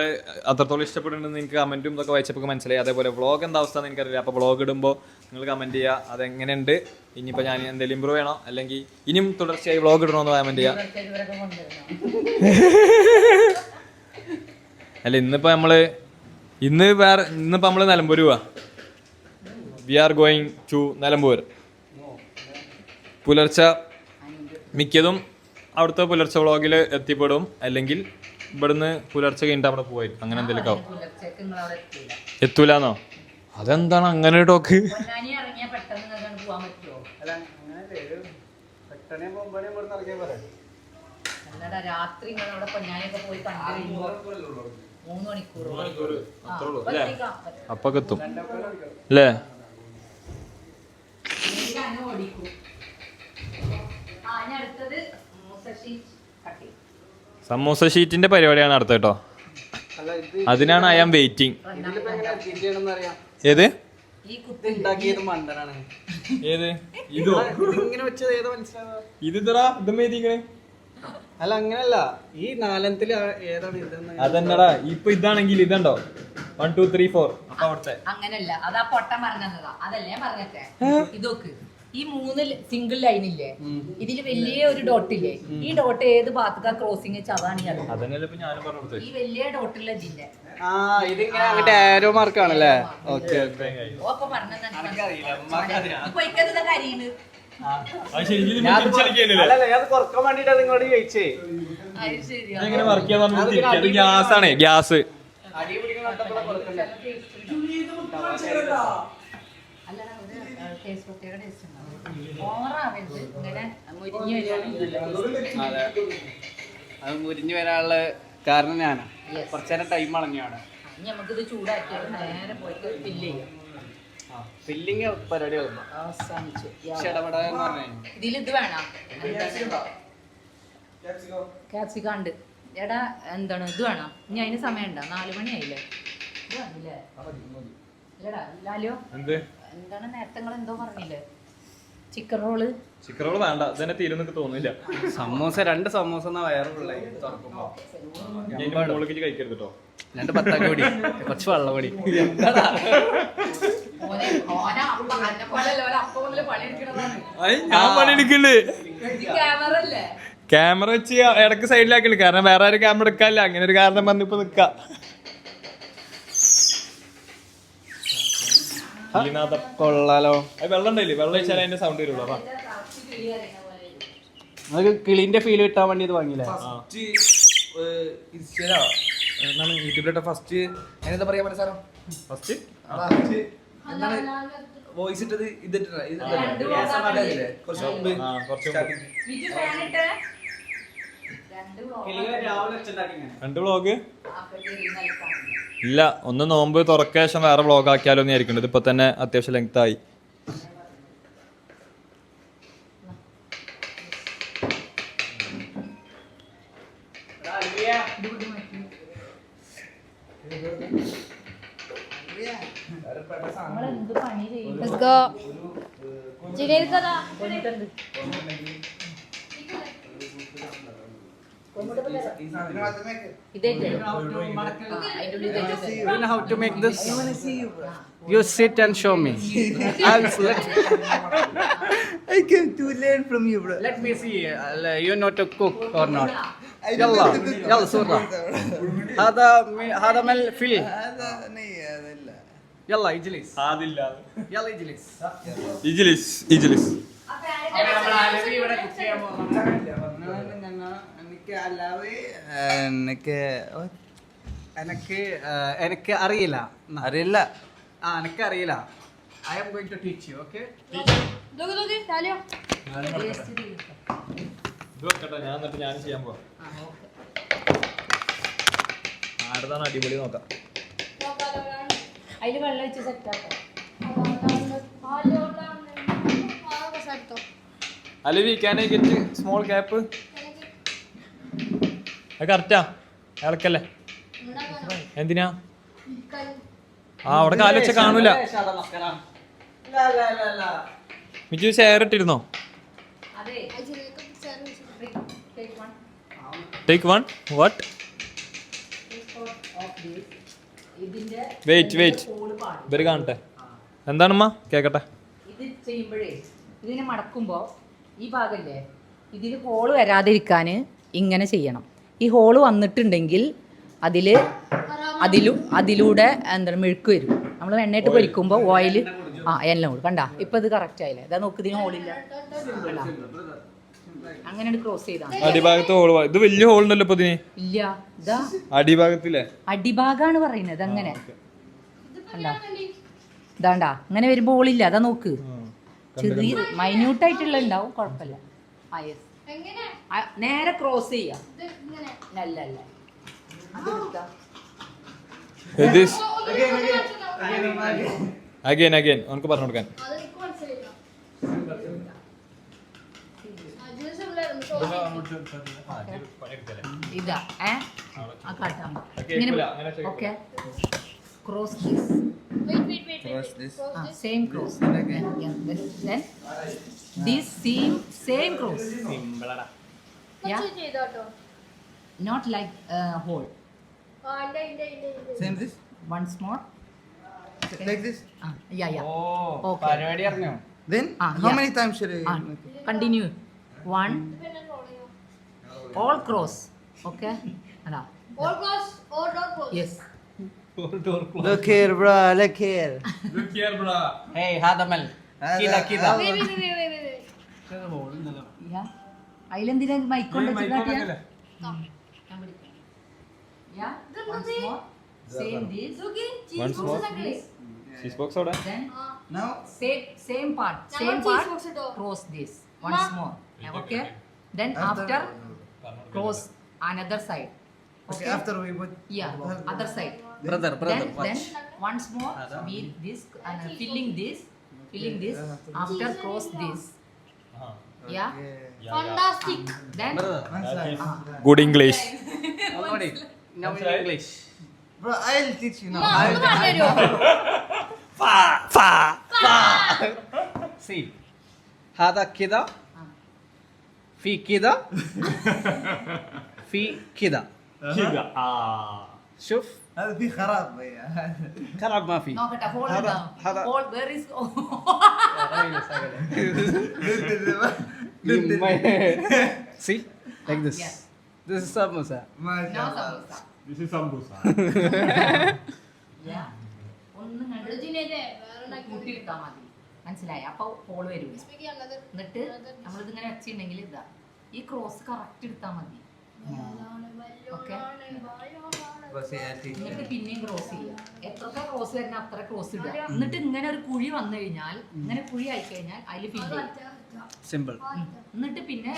അത്രത്തോളം ഇഷ്ടപ്പെടുന്നുണ്ടെന്ന് എനിക്ക് കമൻറ്റും ഇതൊക്കെ വായിച്ചപ്പോൾ മനസ്സിലായി. അതേപോലെ വ്ളോഗ് എന്താ അവസ്ഥ എന്ന് എനിക്കറിയില്ല. അപ്പോൾ വ്ളോഗ് ഇടുമ്പോൾ നിങ്ങൾ കമൻറ്റ് ചെയ്യുക അതെങ്ങനെയുണ്ട്, ഇനിയിപ്പോൾ ഞാൻ എന്തെങ്കിലും ഇമ്പ്രൂവ് ചെയ്യണോ അല്ലെങ്കിൽ ഇനിയും തുടർച്ചയായി വ്ളോഗ് ഇടണമെന്ന് കമൻറ്റ് ചെയ്യുക. അല്ല ഇന്നിപ്പോൾ നമ്മൾ നിലമ്പൂർ പോവാ. We are going to Nilambur. പുലർച്ചെ മിക്കതും അവിടുത്തെ പുലർച്ചെ വ്ളോഗിൽ എത്തിപ്പെടും, അല്ലെങ്കിൽ ഇവിടുന്ന് പുലർച്ചെ കഴിഞ്ഞിട്ട് അവിടെ പോവായിരിക്കും. അങ്ങനെ എന്തെങ്കിലും ആവും. എത്തൂലെന്നോ? അതെന്താണ് അങ്ങനെ ഒരു ടോക്ക്? രാത്രി പോയി കണ്ടു 3 മണിക്കൂർ അപ്പൊ എത്തും അല്ലേ? സമൂസ ഷീറ്റിന്റെ പരിപാടിയാണ് അടുത്ത കേട്ടോ. അതിനാണ് ഐ ആം വെയിറ്റിംഗ്. ഏത് ഏത് ഇതോ? ഇതെന്താ ഇതെന്താ? അല്ല അങ്ങനല്ല, ഈ നാലത്തില് ഏതാണ്? അതെന്നടാ ഇപ്പൊ ഇതാണെങ്കിൽ ഇതുണ്ടോ 1 2 3 4 അപ്പൊ അവിടുത്തെ അങ്ങനല്ല അതാ പൊട്ടൻ പറഞ്ഞതാ അതല്ലേ പറഞ്ഞേ ഇതൊക്കെ ഈ 3 സിംഗിൾ ലൈൻ ഇല്ലേ ഇതില് വലിയ ഒരു ഡോട്ട് ഇല്ലേ ഈ ഡോട്ട് ഏത് ഭാഗത്താ ക്രോസിംഗ് വെച്ച് അതാണ് ഞാൻ അതന്നെയല്ലേ ഇപ്പൊ ഞാനും പറഞ്ഞു ഈ വലിയ ഡോട്ടുള്ള ഇതിന്റെ ഇതിങ്ങനെ അങ്ങോട്ട് ആരോ മാർക്കാണല്ലേ ഓക്കെ ഓപ്പൊ പറഞ്ഞത് കരിയുന്നു ഞാൻ കുറക്കാൻ വേണ്ടിട്ടാ നിങ്ങളോട് ചോദിച്ചേ അത് ശരിയാ എങ്ങനെ വർക്ക് ചെയ്യാൻ ഗ്യാസ് ആണ് ഗ്യാസ് അടി പിടിക്കുന്ന കൊടുക്കണ്ടേ അല്ലടാ ഒരു ടേസ്റ്റ് പ്രത്യേക ടേസ്റ്റ് ഉണ്ടാവും ഓവറാവരുത് ഇങ്ങനെ മുരിഞ്ഞു വരികയാണെങ്കിൽ അതെ അത് മുരിഞ്ഞു വരാനുള്ള കാരണം ഞാനാ Yes. കുറച്ചേരം ടൈം അളഞ്ഞാണ് ഇനി നമുക്കിത് ചൂടാക്കിയാൽ നേരെ പോയിട്ട് ഫില്ല് ചെയ്യാം ഫില്ലിങ് പരിപാടി കളഞ്ഞു അവസാനിച്ചു ഇടപെടാന്ന് പറഞ്ഞു ഇതിൽ ഇത് വേണം ക്യാപ്സിക്കം ഉണ്ട് എടാ എന്താണ് ഇത് വേണം ഇനി അതിന് സമയമുണ്ടോ 4 മണിയായില്ലേ ഇത് വേണില്ലേ ഇല്ലടാ ലാലിയോ എന്ത് എന്താണ് നേരത്തെ നിങ്ങൾ എന്തോ പറഞ്ഞില്ലേ ചിക്കൻ റോള് ചിക്കൻ റോള് വേണ്ട ഇതന്നെ തീരുന്നൊക്കെ തോന്നില്ല സമൂസ 2 സമൂസ എന്നാ വയറുള്ള തുറക്കുമ്പോ മുകളിലേക്ക് കഴിക്കരുത് കേട്ടോ 2 പത്താക്കി പൊടി കുറച്ച് വെള്ളം പൊടി ഞാൻ പണിയെടുക്കണ്ട് ക്യാമറ അല്ലേ ക്യാമറ വെച്ച് ഇടക്ക് സൈഡിലാക്കണ്ട് കാരണം വേറെ ആരും ക്യാമറ എടുക്കാനില്ല അങ്ങനെ ഒരു കാരണം പറഞ്ഞിപ്പോ നിക്ക കൊള്ളാലോ വെള്ളം ഉണ്ടായില്ലേ വെള്ളം വെച്ചാൽ അതിന്റെ സൗണ്ട് വരുള്ളൂ അപ്പൊ നമുക്ക് കിളിന്റെ ഫീൽ കിട്ടാൻ വേണ്ടി ഇത് വാങ്ങിയില്ലേ എന്താണ് യൂട്യൂബിലിട്ട ഫസ്റ്റ് എന്താ പറയാ മനസ്സാറോ ഫസ്റ്റ് എന്താണ് വോയിസ് ഇട്ടത് കുറച്ച് മുമ്പ് രണ്ട് വ്ളോഗ് ഇല്ല ഒന്ന് നോമ്പ് തുറക്ക ശേഷം വേറെ വ്ളോഗ് ആക്കിയാലോ എന്ന് വിചാരിക്കുന്നത് ഇപ്പൊ തന്നെ അത്യാവശ്യം ലെങ്ത് ആയി നമ്മളെന്ത് പണി ചെയ്യും Let's go. ജിലേബി കഥാ. ഇതേറ്റേ You know how to make this? You sit and show me. I came to learn from you, bro. Let me see. You know to cook or not? I يلا don't know to cook. يلا سرعة. هذا مل فيل. هذا هذا لا. يلا اجلس. അതില്ല يلا اجلس. ഇജിലിസ് ഇജിലിസ് എനിക്ക് അറിയില്ല അറിയില്ല എനിക്ക് അറിയില്ല I am going to teach you, okay? നോക്ക് നോക്ക് ലാലിയോ. ഇത് വെക്കട്ടെ ഞാൻ എന്നിട്ട് ഞാൻ ചെയ്യാൻ പോവാം ആടുതാണ് അടിപൊളി നോക്കാം അതില് വെള്ളം വെച്ച് സെറ്റാക്കാം Alavi can I get small cap അത് കറക്റ്റാ ഇളക്കല്ലേ എന്തിനാ ആ അവിടെ കാല് വെച്ച കാണൂല മിജു ഷെയർ ഇട്ടിരുന്നോ അതെ ടേക്ക് വൺ വാട്ട് ഇതിന്റെ വെയിറ്റ് ഹോള് പാടും ഇവര് കാണട്ടെ എന്താണമ്മ കേക്കട്ടെ ഇത് ചെയ്യുമ്പോഴേ ഇതിനെ മടക്കുമ്പോ ഈ ഭാഗല്ലേ ഇതിൽ ഹോള് വരാതിരിക്കാൻ ഇങ്ങനെ ചെയ്യണം ഈ ഹോള് വന്നിട്ടുണ്ടെങ്കിൽ അതിലൂടെ എന്താണ് മെഴുക്ക് വരും നമ്മൾ എണ്ണയിട്ട് പൊരിക്കുമ്പോൾ ഓയിൽ എല്ലാം കൂടെ കണ്ട ഇപ്പൊ ഇത് കറക്റ്റ് ആയില്ലേ ഇതാ നോക്ക് ഇതിന് ഹോളില്ല അങ്ങനെ ക്രോസ് ചെയ്താണ് അടിഭാഗത്ത് ഹോൾ ഇത് വലിയ ഹോൾ ഉണ്ടല്ലോ ഇപ്പൊ ഇതിന് ഇല്ല ഇതാ അടിഭാഗത്തില്ലേ അടിഭാഗാണ് പറയുന്നത് അങ്ങനെ കണ്ടാ ഇതാണ്ടാ അങ്ങനെ വരുമ്പോൾ ഹോളില്ല അതാ നോക്ക് ചെറിയ മൈന്യൂട്ടായിട്ടുള്ള ഉണ്ടാവും കുഴപ്പമില്ല ആ യെസ് നേരെ ക്രോസ് ചെയ്യാം അല്ല അല്ല അതെടുത്താ അഗൈൻ നമുക്ക് പറഞ്ഞു കൊടുക്കാൻ ഇതാ കാട്ടാ okay cross this Cross this. same cross then this same cross yeah not like hole Same this? once more. Like this. Yeah. ഓ Okay. പരിപാടി അറിഞ്ഞോ? Then how yeah. many times should I? Continue. 1. All cross. Okay. Ada. All cross or not cross? Yes. Look here, bro. Look here. Look here, bro. Hey, ഹാദമൽ. കിത കിത. Wait. Yeah. അതിലെന്തിനാ മൈക്ക് കൊണ്ട് വെച്ചിട്ടാ? Yeah. Once more. Same this. Okay, cheese Once box more. is like Cheese box അവിടെ? Then Now. same part. Now Same cheese part. box ഇട്ടോ. Cross this. Once more. Okay. Then after cross another side. Okay. After we put. Yeah. Other side. Brother, Then watch. once more we this filling this after cross this. Yeah. Fantastic. Then One side. Good English. Already. Now in English. Bro, I'll teach you now. ഒന്ന് പറഞ്ഞു തരുമോ? See. هذا كذا. في كذا. في كذا. شوف هذا في خراب يا. خراب ما في. നോക്കട്ടെ hold هذا down. هذا Hold where is See like this. Yeah. This is samosa. ما no شاء الله. samosa. This is sambusa. Yeah. ഒന്നും കണ്ടു കൂട്ടിയിട്ടാ മതി മനസ്സിലായി അപ്പൊ ഹോൾ വരും എന്നിട്ട് നമ്മളിതിങ്ങനെ വെച്ചിട്ടുണ്ടെങ്കിൽ ഇതാ ഈ ക്രോസ് കറക്റ്റ് എടുത്താ മതി ഓക്കെ बस ये ठीक है. എന്നിട്ട് പിന്നെയും ക്രോസ് ചെയ്യുക എത്രത്തെ ക്രോസ് വരുന്ന അത്ര ക്രോസ് ഇടുക എന്നിട്ട് ഇങ്ങനെ ഒരു കുഴി വന്നു കഴിഞ്ഞാൽ ഇങ്ങനെ കുഴി ആയി കഴിഞ്ഞാൽ അതിൽ ഫില്ല് ചെയ്യും Simple. എന്നിട്ട് പിന്നെ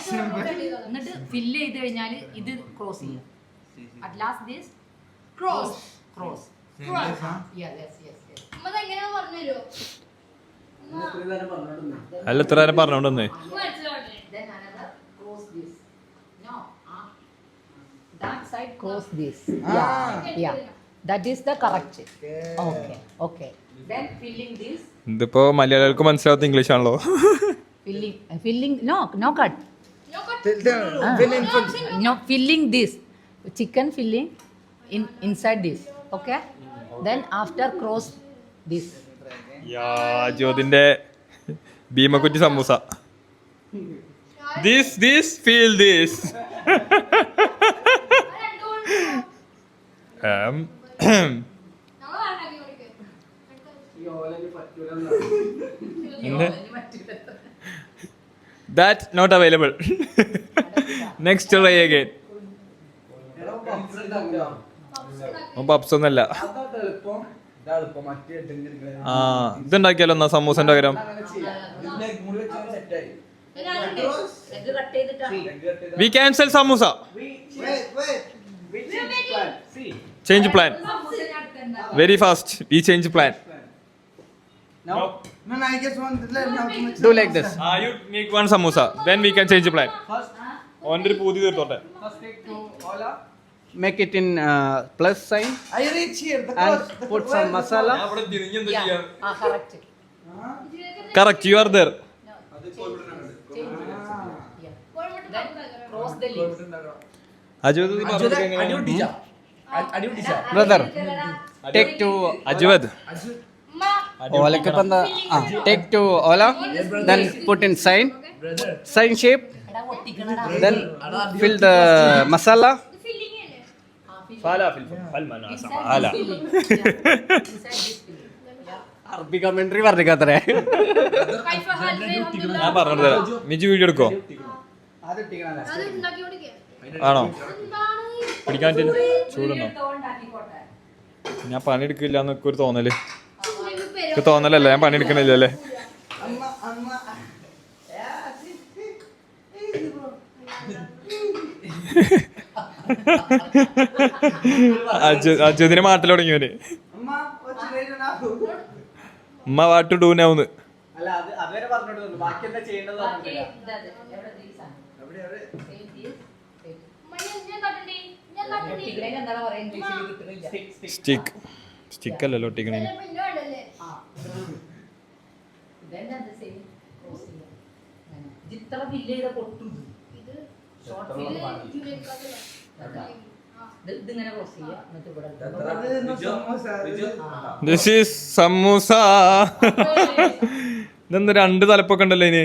എന്നിട്ട് ഫില്ല് ചെയ്ത് കഴിഞ്ഞാൽ ഇത് ക്രോസ് ചെയ്യും at last this cross cross Same this, huh? അമ്മ എങ്ങനെയാ പറഞ്ഞു തരുമോ? അല്ല ഇത്ര നേരം പറഞ്ഞോണ്ടെന്ന് മനസ്സിലാവട്ടെ. then another cross this no that side cross this yeah that is the correct okay then filling this ഇതിപ്പോ മലയാളികൾക്ക് മനസ്സിലാവാത്ത ഇംഗ്ലീഷ് ആണല്ലോ. filling no cut Fill in full. no filling this chicken filling inside this okay then after cross this ജ്യോതിന്റെ ഭീമക്കുറ്റി samosa. This feel this. That not available. Next try again. Puffs ഒന്നല്ല. ആ ഇതുണ്ടാക്കിയാലോ എന്നാ സമൂസന്റെ പകരം. We cancel samosa. Change plan. Very fast. We change plan. Now No, I just want to learn how to make. do like this. You make one samosa. Then we can change plan. ഓൻ്റെ ഒരു പൂതി തീർത്തോട്ടെ. First take two ola. Make it in plus sign I reach here. The and cross. put some masala. correct Correct. You are there. then cross the leaves Brother, take two. അജുവദ് Ola ke panda. Take two ola. Then put in sign shape. Then fill the masala. Arabic commentary പറഞ്ഞിക്കത്രേ. ഞാൻ പറഞ്ഞു തരാം. മിജു വീഡിയോ എടുക്കോ? ആണോ? പിടിക്കാൻ പറ്റില്ല. ചൂടുണ്ടോ? ഞാൻ പണിയെടുക്കില്ല എന്നൊക്കെ ഒരു തോന്നല്. എനിക്ക് തോന്നലല്ല, ഞാൻ പണിയെടുക്കണില്ല അല്ലേ. അജുദിനെ മാറ്റൽ തുടങ്ങിയവന്. ഉമ്മ വാട്ട് ഡൂ നൗന്ന്. അല്ല അത് അതുവരെ പറഞ്ഞോണ്ട് ബാക്കി എന്താ ചെയ്യേണ്ടത് സ്റ്റിക്ക് അല്ലല്ലോ ഒട്ടിക്കണേ. ഇത്ര ഫില്ല് ചെയ്ത പൊട്ടും ഇതിങ്ങനെ ക്ലോസ് ചെയ്യുക എന്നിട്ട് ഇവിടെ ദിസ് ഈസ് സമൂസ. ഇതെന്താ രണ്ട് തലപ്പൊക്കെ ഉണ്ടല്ലോ ഇതിന്.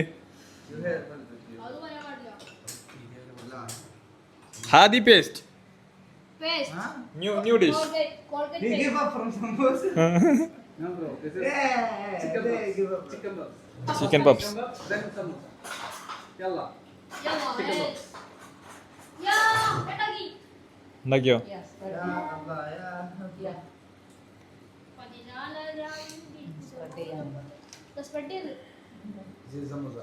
Hadi paste new dish. He gave up from samosa. No, bro. Chicken puffs. ഉണ്ടാക്കിയോ?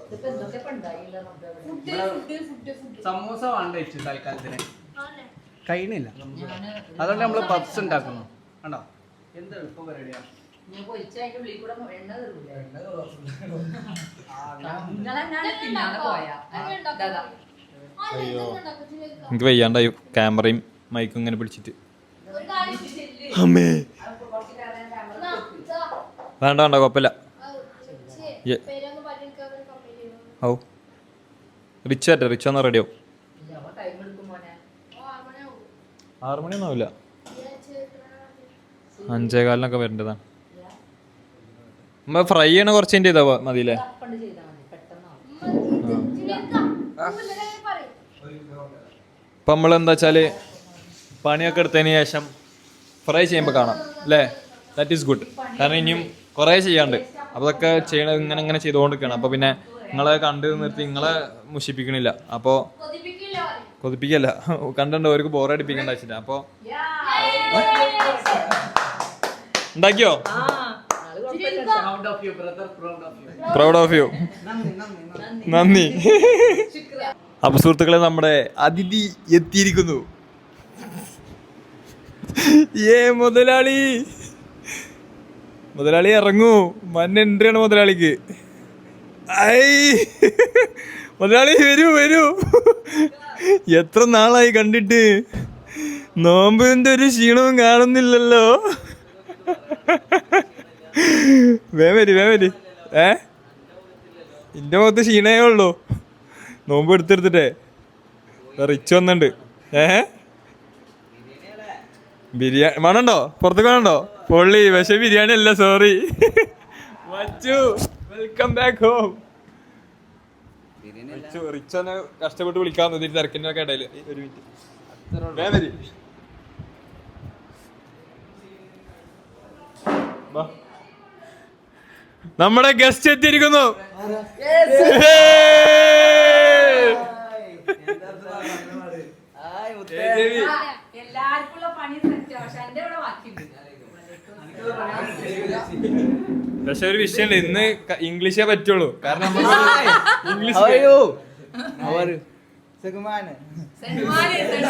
ഇതിപ്പോ എന്തൊക്കെ ഉണ്ടായില്ല സമൂസ വേണ്ട വെച്ചു തൽക്കാലത്തിന് കഴിയണില്ല. അതുകൊണ്ട് നമ്മള് പപ്സ് ഉണ്ടാക്കുന്നു. കണ്ടോ എന്ത് എളുപ്പം പരിപാടിയാ. ഞാൻ പൊരിച്ച അതിന്റെ ഉള്ളിൽ കൂടെ എണ്ണ തരൂല. നിങ്ങളെന്നാണ് തിന്നാണ് പോയാ അയ്യോ എനിക്ക് വയ്യാണ്ടായി ക്യാമറയും മൈക്കും ഇങ്ങനെ പിടിച്ചിട്ട്. അമ്മേ വേണ്ട വേണ്ട കുഴപ്പമില്ല. ഓ റിച്ച് ആട്ടെ, റിച്ച് ഒന്ന് റെഡിയാവും. 6 മണിയൊന്നും ആവില്ല, 5:15 വരേണ്ടതാണ്. നമ്മൾ ഫ്രൈ ചെയ്യണ കുറച്ച് ചെയ്താ മതിയില്ലേ? ഇപ്പം നമ്മൾ എന്താ വെച്ചാൽ പണിയൊക്കെ എടുത്തതിന് ശേഷം ഫ്രൈ ചെയ്യുമ്പോൾ കാണാം അല്ലേ? That is good. കാരണം ഇനിയും കുറേ ചെയ്യാണ്ട്, അപ്പോൾ അതൊക്കെ ചെയ്യണത് ഇങ്ങനെ ചെയ്തുകൊണ്ടിരിക്കുകയാണ്. അപ്പോൾ പിന്നെ നിങ്ങളെ കണ്ട് നിർത്തി നിങ്ങളെ മുഷിപ്പിക്കണില്ല, അപ്പോൾ കൊതിപ്പിക്കല്ല, കണ്ടുണ്ട് അവർക്ക് ബോറടിപ്പിക്കണ്ട വെച്ചിട്ട്. അപ്പോൾ ഉണ്ടാക്കിയോ? Proud of you. നന്ദി. അപ്പൊ സുഹൃത്തുക്കളെ, നമ്മുടെ അതിഥി എത്തിയിരിക്കുന്നു. മുതലാളി ഇറങ്ങൂ, മഞ്ഞ എൻട്രിയാണ് മുതലാളിക്ക്. ഐ മുതലാളി വരൂ. എത്ര നാളായി കണ്ടിട്ട്, നോമ്പിന്റെ ഒരു ക്ഷീണവും കാണുന്നില്ലല്ലോ. വേവരി എന്റെ മുഖത്ത് ക്ഷീണേ ഉള്ളൂ, നോമ്പ് എടുത്തെടുത്തിട്ടേ. റിച്ച് വന്നിട്ടുണ്ട്. ബിരിയാണി മണുണ്ടോ? പുറത്തേക്ക് വേണുണ്ടോ? പൊള്ളി. പക്ഷെ ബിരിയാണി അല്ല, sorry. Welcome back home. Rich ഒന്ന് കഷ്ടപ്പെട്ട് വിളിക്കാന്ന് തിരക്കിന്റെ ഒക്കെ ഇടയില്. ഒരു മിനിറ്റ്. നമ്മുടെ ഗസ്റ്റ് എത്തിയിരിക്കുന്നു. എല്ലാവർക്കുള്ള പണി സെറ്റ്. പക്ഷെ എന്റെ ഇവിടെ ബാക്കിയുണ്ട്. പക്ഷെ ഒരു വിഷയമുണ്ട്, ഇന്ന് ഇംഗ്ലീഷേ പറ്റുള്ളൂ. കാരണം ഇംഗ്ലീഷ്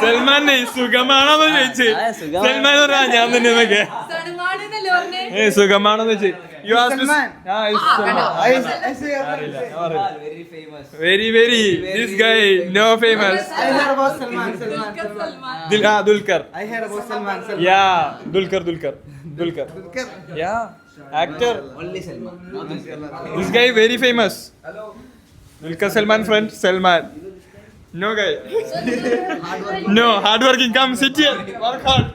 സൽമാനെ സുഖമാണോന്ന് ചോദിച്ചു. സൽമാൻ പറഞ്ഞാ ഞാൻ തന്നെ എന്നൊക്കെ സുഖമാണോന്ന് വെച്ച്. Very this guy no famous. Dulquer. Dulquer. Yeah, actor. Only Salman. This guy very famous. Dulquer Salman friend Salman. No guy. No hard working. Come sit here. Work hard.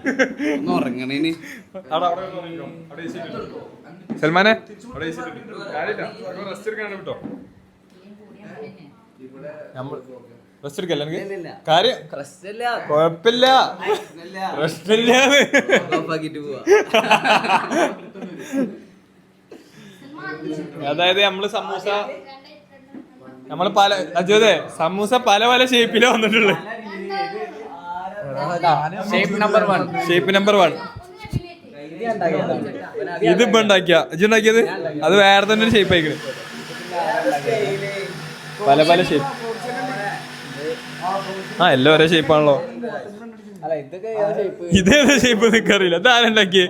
ഒന്ന് ഉറങ്ങണേ ഇനി. സൽമാനെ റെസ്റ്റ് എടുക്കാനാണ് കേട്ടോ. റെസ്റ്റ് എടുക്കല്ല എനിക്ക് കാര്യം. കുഴപ്പമില്ല, റെസ്റ്റ് ഇല്ലാന്ന്. അതായത് നമ്മള് സമൂസ സമൂസ പല ഷേപ്പിലാ വന്നിട്ടുള്ളത്. Shape number 1. ഇതിപ്പോ ഉണ്ടാക്കിയത് അത് വേറെ തന്നെ ഒരു ഷേപ്പ് ആയിക്കണ്. പല ഷേപ്പ്. എല്ലാം ഒരേ ഷേപ്പാണല്ലോ. ഇതേതാ ഷേപ്പ് നിനക്കറിയില്ല. ഇതാരുണ്ടാക്കിയേ?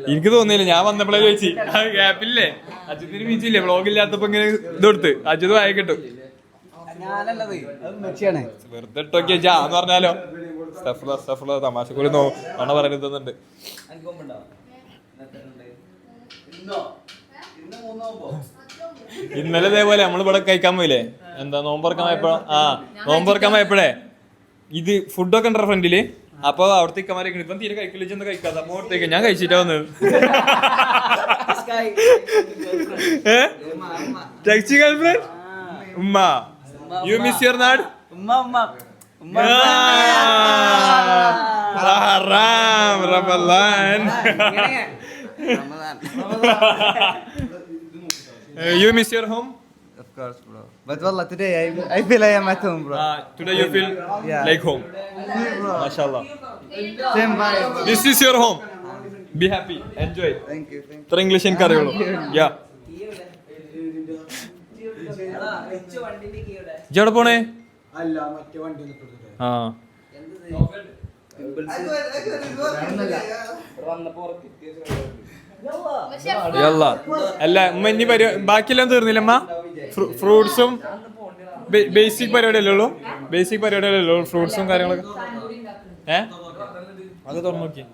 എനിക്ക് തോന്നിയില്ല, ഞാൻ വന്നപ്പോഴേ ചോദിച്ചു. ഗ്യാപ്പില്ലേ അജിത്തിന് മീച്ചില്ലേ വ്ളോഗില്ലാത്തപ്പോ ഇങ്ങനെ ഇതെടുത്ത് അജിത് വായ കിട്ടും. വെറുതെ ഇട്ടോക്കിയ എന്ന് പറഞ്ഞാലോ. തമാശ കൂടി നോണ പറയുന്നുണ്ട്. ഇന്നലെ ഇതേപോലെ നമ്മളിവിടെ കഴിക്കാൻ പോയില്ലേ, എന്താ നോമ്പറക്കാൻ പോയപ്പോഴേ ഇത് ഫുഡൊക്കെ ഉണ്ടോ ഫ്രണ്ടില്. അപ്പൊ അവിടുത്തെ ഇക്കമാരെ ഇപ്പം തീരെ കഴിക്കലിച്ചെന്ന് കഴിക്കാതെ അപ്പൊ അവിടത്തേക്ക് ഞാൻ കഴിച്ചിട്ടാ വന്നത്. ടെക്സി ഗേൾഫ്രണ്ട് ഉമ്മ. യു മിസ് യുവർ നാട്? You miss your home? Of course, bro. But wallah, today I feel I am at home, bro. Today you feel like home. Mashallah. Same vibe. This is your home. Be happy. Enjoy. Thank you. ഇത്ര ഇംഗ്ലീഷ് എനിക്ക് അറിയുള്ളൂ. ഇജ്ജെവിടെ പോണേ? ആ അല്ല ഉമ്മ ഇനി ബാക്കിയെല്ലാം തീർന്നില്ല അമ്മ? ഫ്രൂട്ട്സും ബേസിക് പരിപാടിയല്ലേ ഉള്ളൂ? ബേസിക് പരിപാടിയല്ലേ ഉള്ളൂ, ഫ്രൂട്ട്സും കാര്യങ്ങളൊക്കെ. അത് തുറന്നു നോക്കി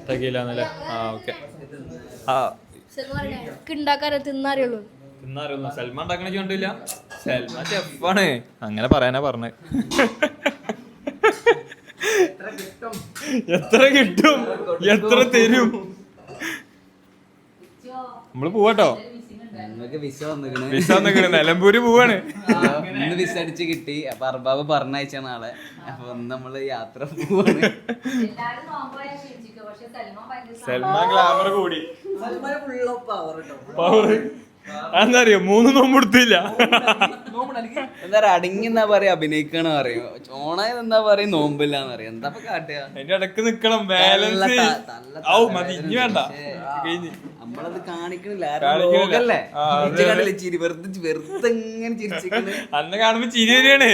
തികയില്ലാന്നല്ലേ? ആ ഓക്കെ. ഉണ്ടാക്കാറ് തിന്നാറിയുള്ളൂ. തിന്നാറിയുള്ളൂ. സൽമാൻ ഉണ്ടാക്കണ കണ്ടില്ല. സൽമാൻ ഷെഫാണ്. അങ്ങനെ പറയാനാ പറഞ്ഞത്. എത്ര കിട്ടും, എത്ര തരും? നമ്മള് പോവാട്ടോ. വിസ വന്നിക്കണ്. വിസ വന്നിക്കണ്. നിലമ്പൂര് പോവാണ്. ഇന്ന് വിസ അടിച്ച് കിട്ടി. അപ്പൊ അർബാബ് പറഞ്ഞയച്ച നാളെ. അപ്പൊ ഒന്ന് നമ്മള് യാത്ര പോവാണ്. സൽമാൻ ഗ്ലാമർ കൂടി. പവർ എന്താ അറിയോ? 3 നോമ്പ് എടുത്തില്ല. എന്താ പറയാ, അടങ്ങി എന്നാ പറയാ, അഭിനയിക്കണ പറയും. ഓണായത് എന്താ പറയാ, നോമ്പില്ലാന്ന് പറയാം. എന്താ കാട്ടുക? അതിന്റെ ഇടക്ക് നിക്കണം, ബാലൻസ്. മതി, ഇനി വേണ്ട, കഴിഞ്ഞ്. നമ്മളത് കാണിക്കണില്ല. ചിരി വെറുതെ വെറുതെ ഇങ്ങനെ ചിരിച്ചിരിക്കണ്. അന്ന് കാണുമ്പോ ചിരി വരികയാണ്.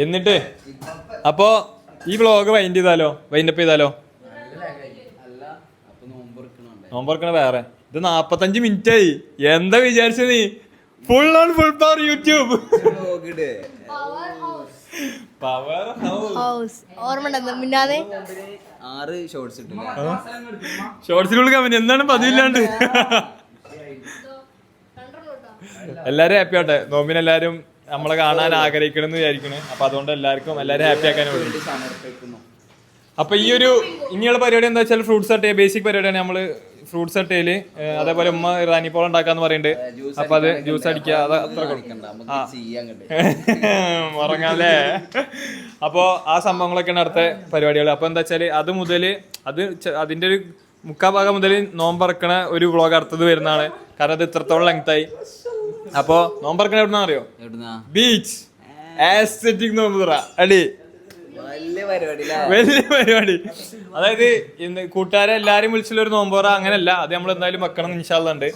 എന്നിട്ട് അപ്പോ ഈ വ്ളോഗ് വൈൻഡ് അപ്പ് ചെയ്താലോ? നോമ്പറക്കണ വേറെ. ഇത് 45 മിനിറ്റ് ആയി. എന്താ വിചാരിച്ചത് നീ? Full on full power YouTube. Power house. ഓർമ്മ മിന്നാതെ 6 ഷോർട്സ് ഇട്ടു. ഷോർട്സിലുള്ള കമന്റ് എന്താണ് പതിവില്ലാണ്ട്. എല്ലാരും ഹാപ്പി ആവട്ടെ. നോമ്പിന് എല്ലാരും നമ്മളെ കാണാൻ ആഗ്രഹിക്കണമെന്ന് വിചാരിക്കണേ. അപ്പൊ അതുകൊണ്ട് എല്ലാരും ഹാപ്പി ആക്കാൻ വേണ്ടി സമർപ്പിക്കുന്നു. അപ്പൊ ഈ ഒരു ഇനിയുള്ള പരിപാടി എന്താ വെച്ചാൽ ഫ്രൂട്ട്സ് അട്ടേ ബേസിക് പരിപാടിയാണ്. നമ്മള് ഫ്രൂട്ട്സ് അട്ടയില് അതേപോലെ ഉമ്മ റാനിപ്പോൾ ഉണ്ടാക്കാന്ന് പറയുന്നുണ്ട്. അപ്പൊ അത് ജ്യൂസ് അടിക്കുക, അത് അത്ര ഉറങ്ങാല്ലേ. അപ്പൊ ആ സംഭവങ്ങളൊക്കെയാണ് അടുത്ത പരിപാടികൾ. അപ്പൊ എന്താ വെച്ചാല് അത് മുതല് അതിന്റെ ഒരു 3/4 ഭാഗം മുതൽ നോമ്പറക്കണ ഒരു വ്ളോഗ് അടുത്തത് വരുന്നതാണ്. കാരണം അത് ഇത്രത്തോളം ലെങ്തായി. അപ്പൊ നോമ്പറക്കണ എവിടുന്നാ അറിയോ? ബീച്ച് ആസ്തെറ്റിക് നോമ്പ് തുറ. അടി വലിയ പരിപാടി. അതായത് കൂട്ടുകാരെ എല്ലാരും വിളിച്ചുള്ള ഒരു നോമ്പോറ അങ്ങനല്ല. അത് നമ്മൾ എന്തായാലും വെക്കണം ഇൻഷാല്ലാണ്ട്.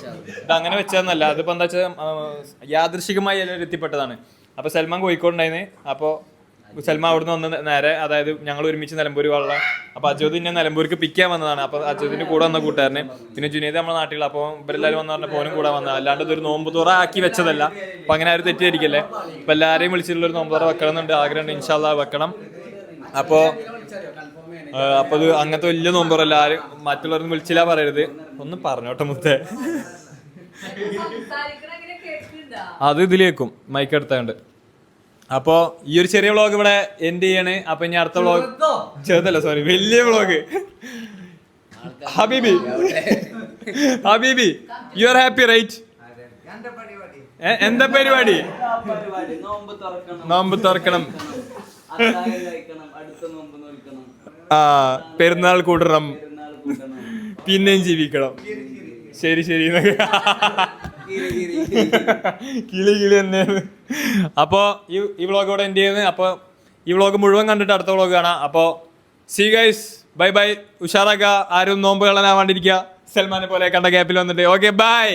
ഇത് അങ്ങനെ വെച്ചതെന്നല്ല. അതിപ്പോ എന്താ വെച്ചാൽ യാദൃശികമായി എല്ലാവരും എത്തിപ്പെട്ടതാണ്. അപ്പൊ സൽമാൻ കോഴിക്കോട് ഉണ്ടായിരുന്നു. അപ്പൊ സൽമാൻ അവിടുന്ന് വന്ന് നേരെ, അതായത് ഞങ്ങൾ ഒരുമിച്ച് നിലമ്പൂർ വള്ള. അപ്പൊ അജോദ് പിന്നെ നിലമ്പൂർക്ക് പിക്കാൻ വന്നതാണ്. അപ്പൊ അജോദിന്റെ കൂടെ വന്ന കൂട്ടുകാരനെ, പിന്നെ ജുനീദ് നമ്മുടെ നാട്ടിൽ. അപ്പൊ ഇവരെല്ലാരും വന്ന് പറഞ്ഞ പോനും കൂടെ വന്നത്, അല്ലാണ്ട് ഇതൊരു നോമ്പ് തുറ ആക്കി വെച്ചതല്ല. അപ്പൊ അങ്ങനെ ആരും തെറ്റിദ്ധരിക്കല്ലേ. അപ്പൊ എല്ലാരെയും വിളിച്ചിട്ടുള്ള ഒരു നോമ്പ് തുറ വെക്കണം എന്നുണ്ട്, ആഗ്രഹമുണ്ട്. ഇൻഷാല്ലാ വെക്കണം. അപ്പൊ ഇത് അങ്ങനത്തെ വലിയ നോമ്പറല്ല. ആരും മറ്റുള്ളവരൊന്നും വിളിച്ചില്ല പറയരുത്. ഒന്ന് പറഞ്ഞോട്ടെ മുത്തേ. അത് ഇതിലേക്കും മൈക്ക് എടുത്തോണ്ട്. അപ്പോ ഈ ഒരു ചെറിയ വ്ളോഗ് ഇവിടെ എൻഡ് ചെയ്യാണ്. അപ്പൊ ഇനി അടുത്ത വ്ളോഗ് ചെറുതല്ല, സോറി, വലിയ വ്ളോഗ്. ഹബീബി യു ആർ ഹാപ്പി റൈറ്റ്? എന്താ പരിപാടി? നോമ്പ് തുറക്കണം, പെരുന്നാൾ കൂടണം, പിന്നെയും ജീവിക്കണം. ശരി കിളി തന്നെയാണ്. അപ്പോ ഈ വ്ളോഗ് ഇവിടെ എൻഡ് ചെയ്യുന്നത്. അപ്പൊ ഈ വ്ളോഗ് മുഴുവൻ കണ്ടിട്ട് അടുത്ത വ്ളോഗ് കാണാം. അപ്പോ സീ ഗൈസ്, ബൈ ബൈ. ഉഷാറാക്ക, ആരും നോമ്പ് കളനാവാണ്ടിരിക്കുക. സൽമാനെ പോലെ കണ്ട ഗ്യാപ്പിൽ വന്നിട്ട്. Okay, by.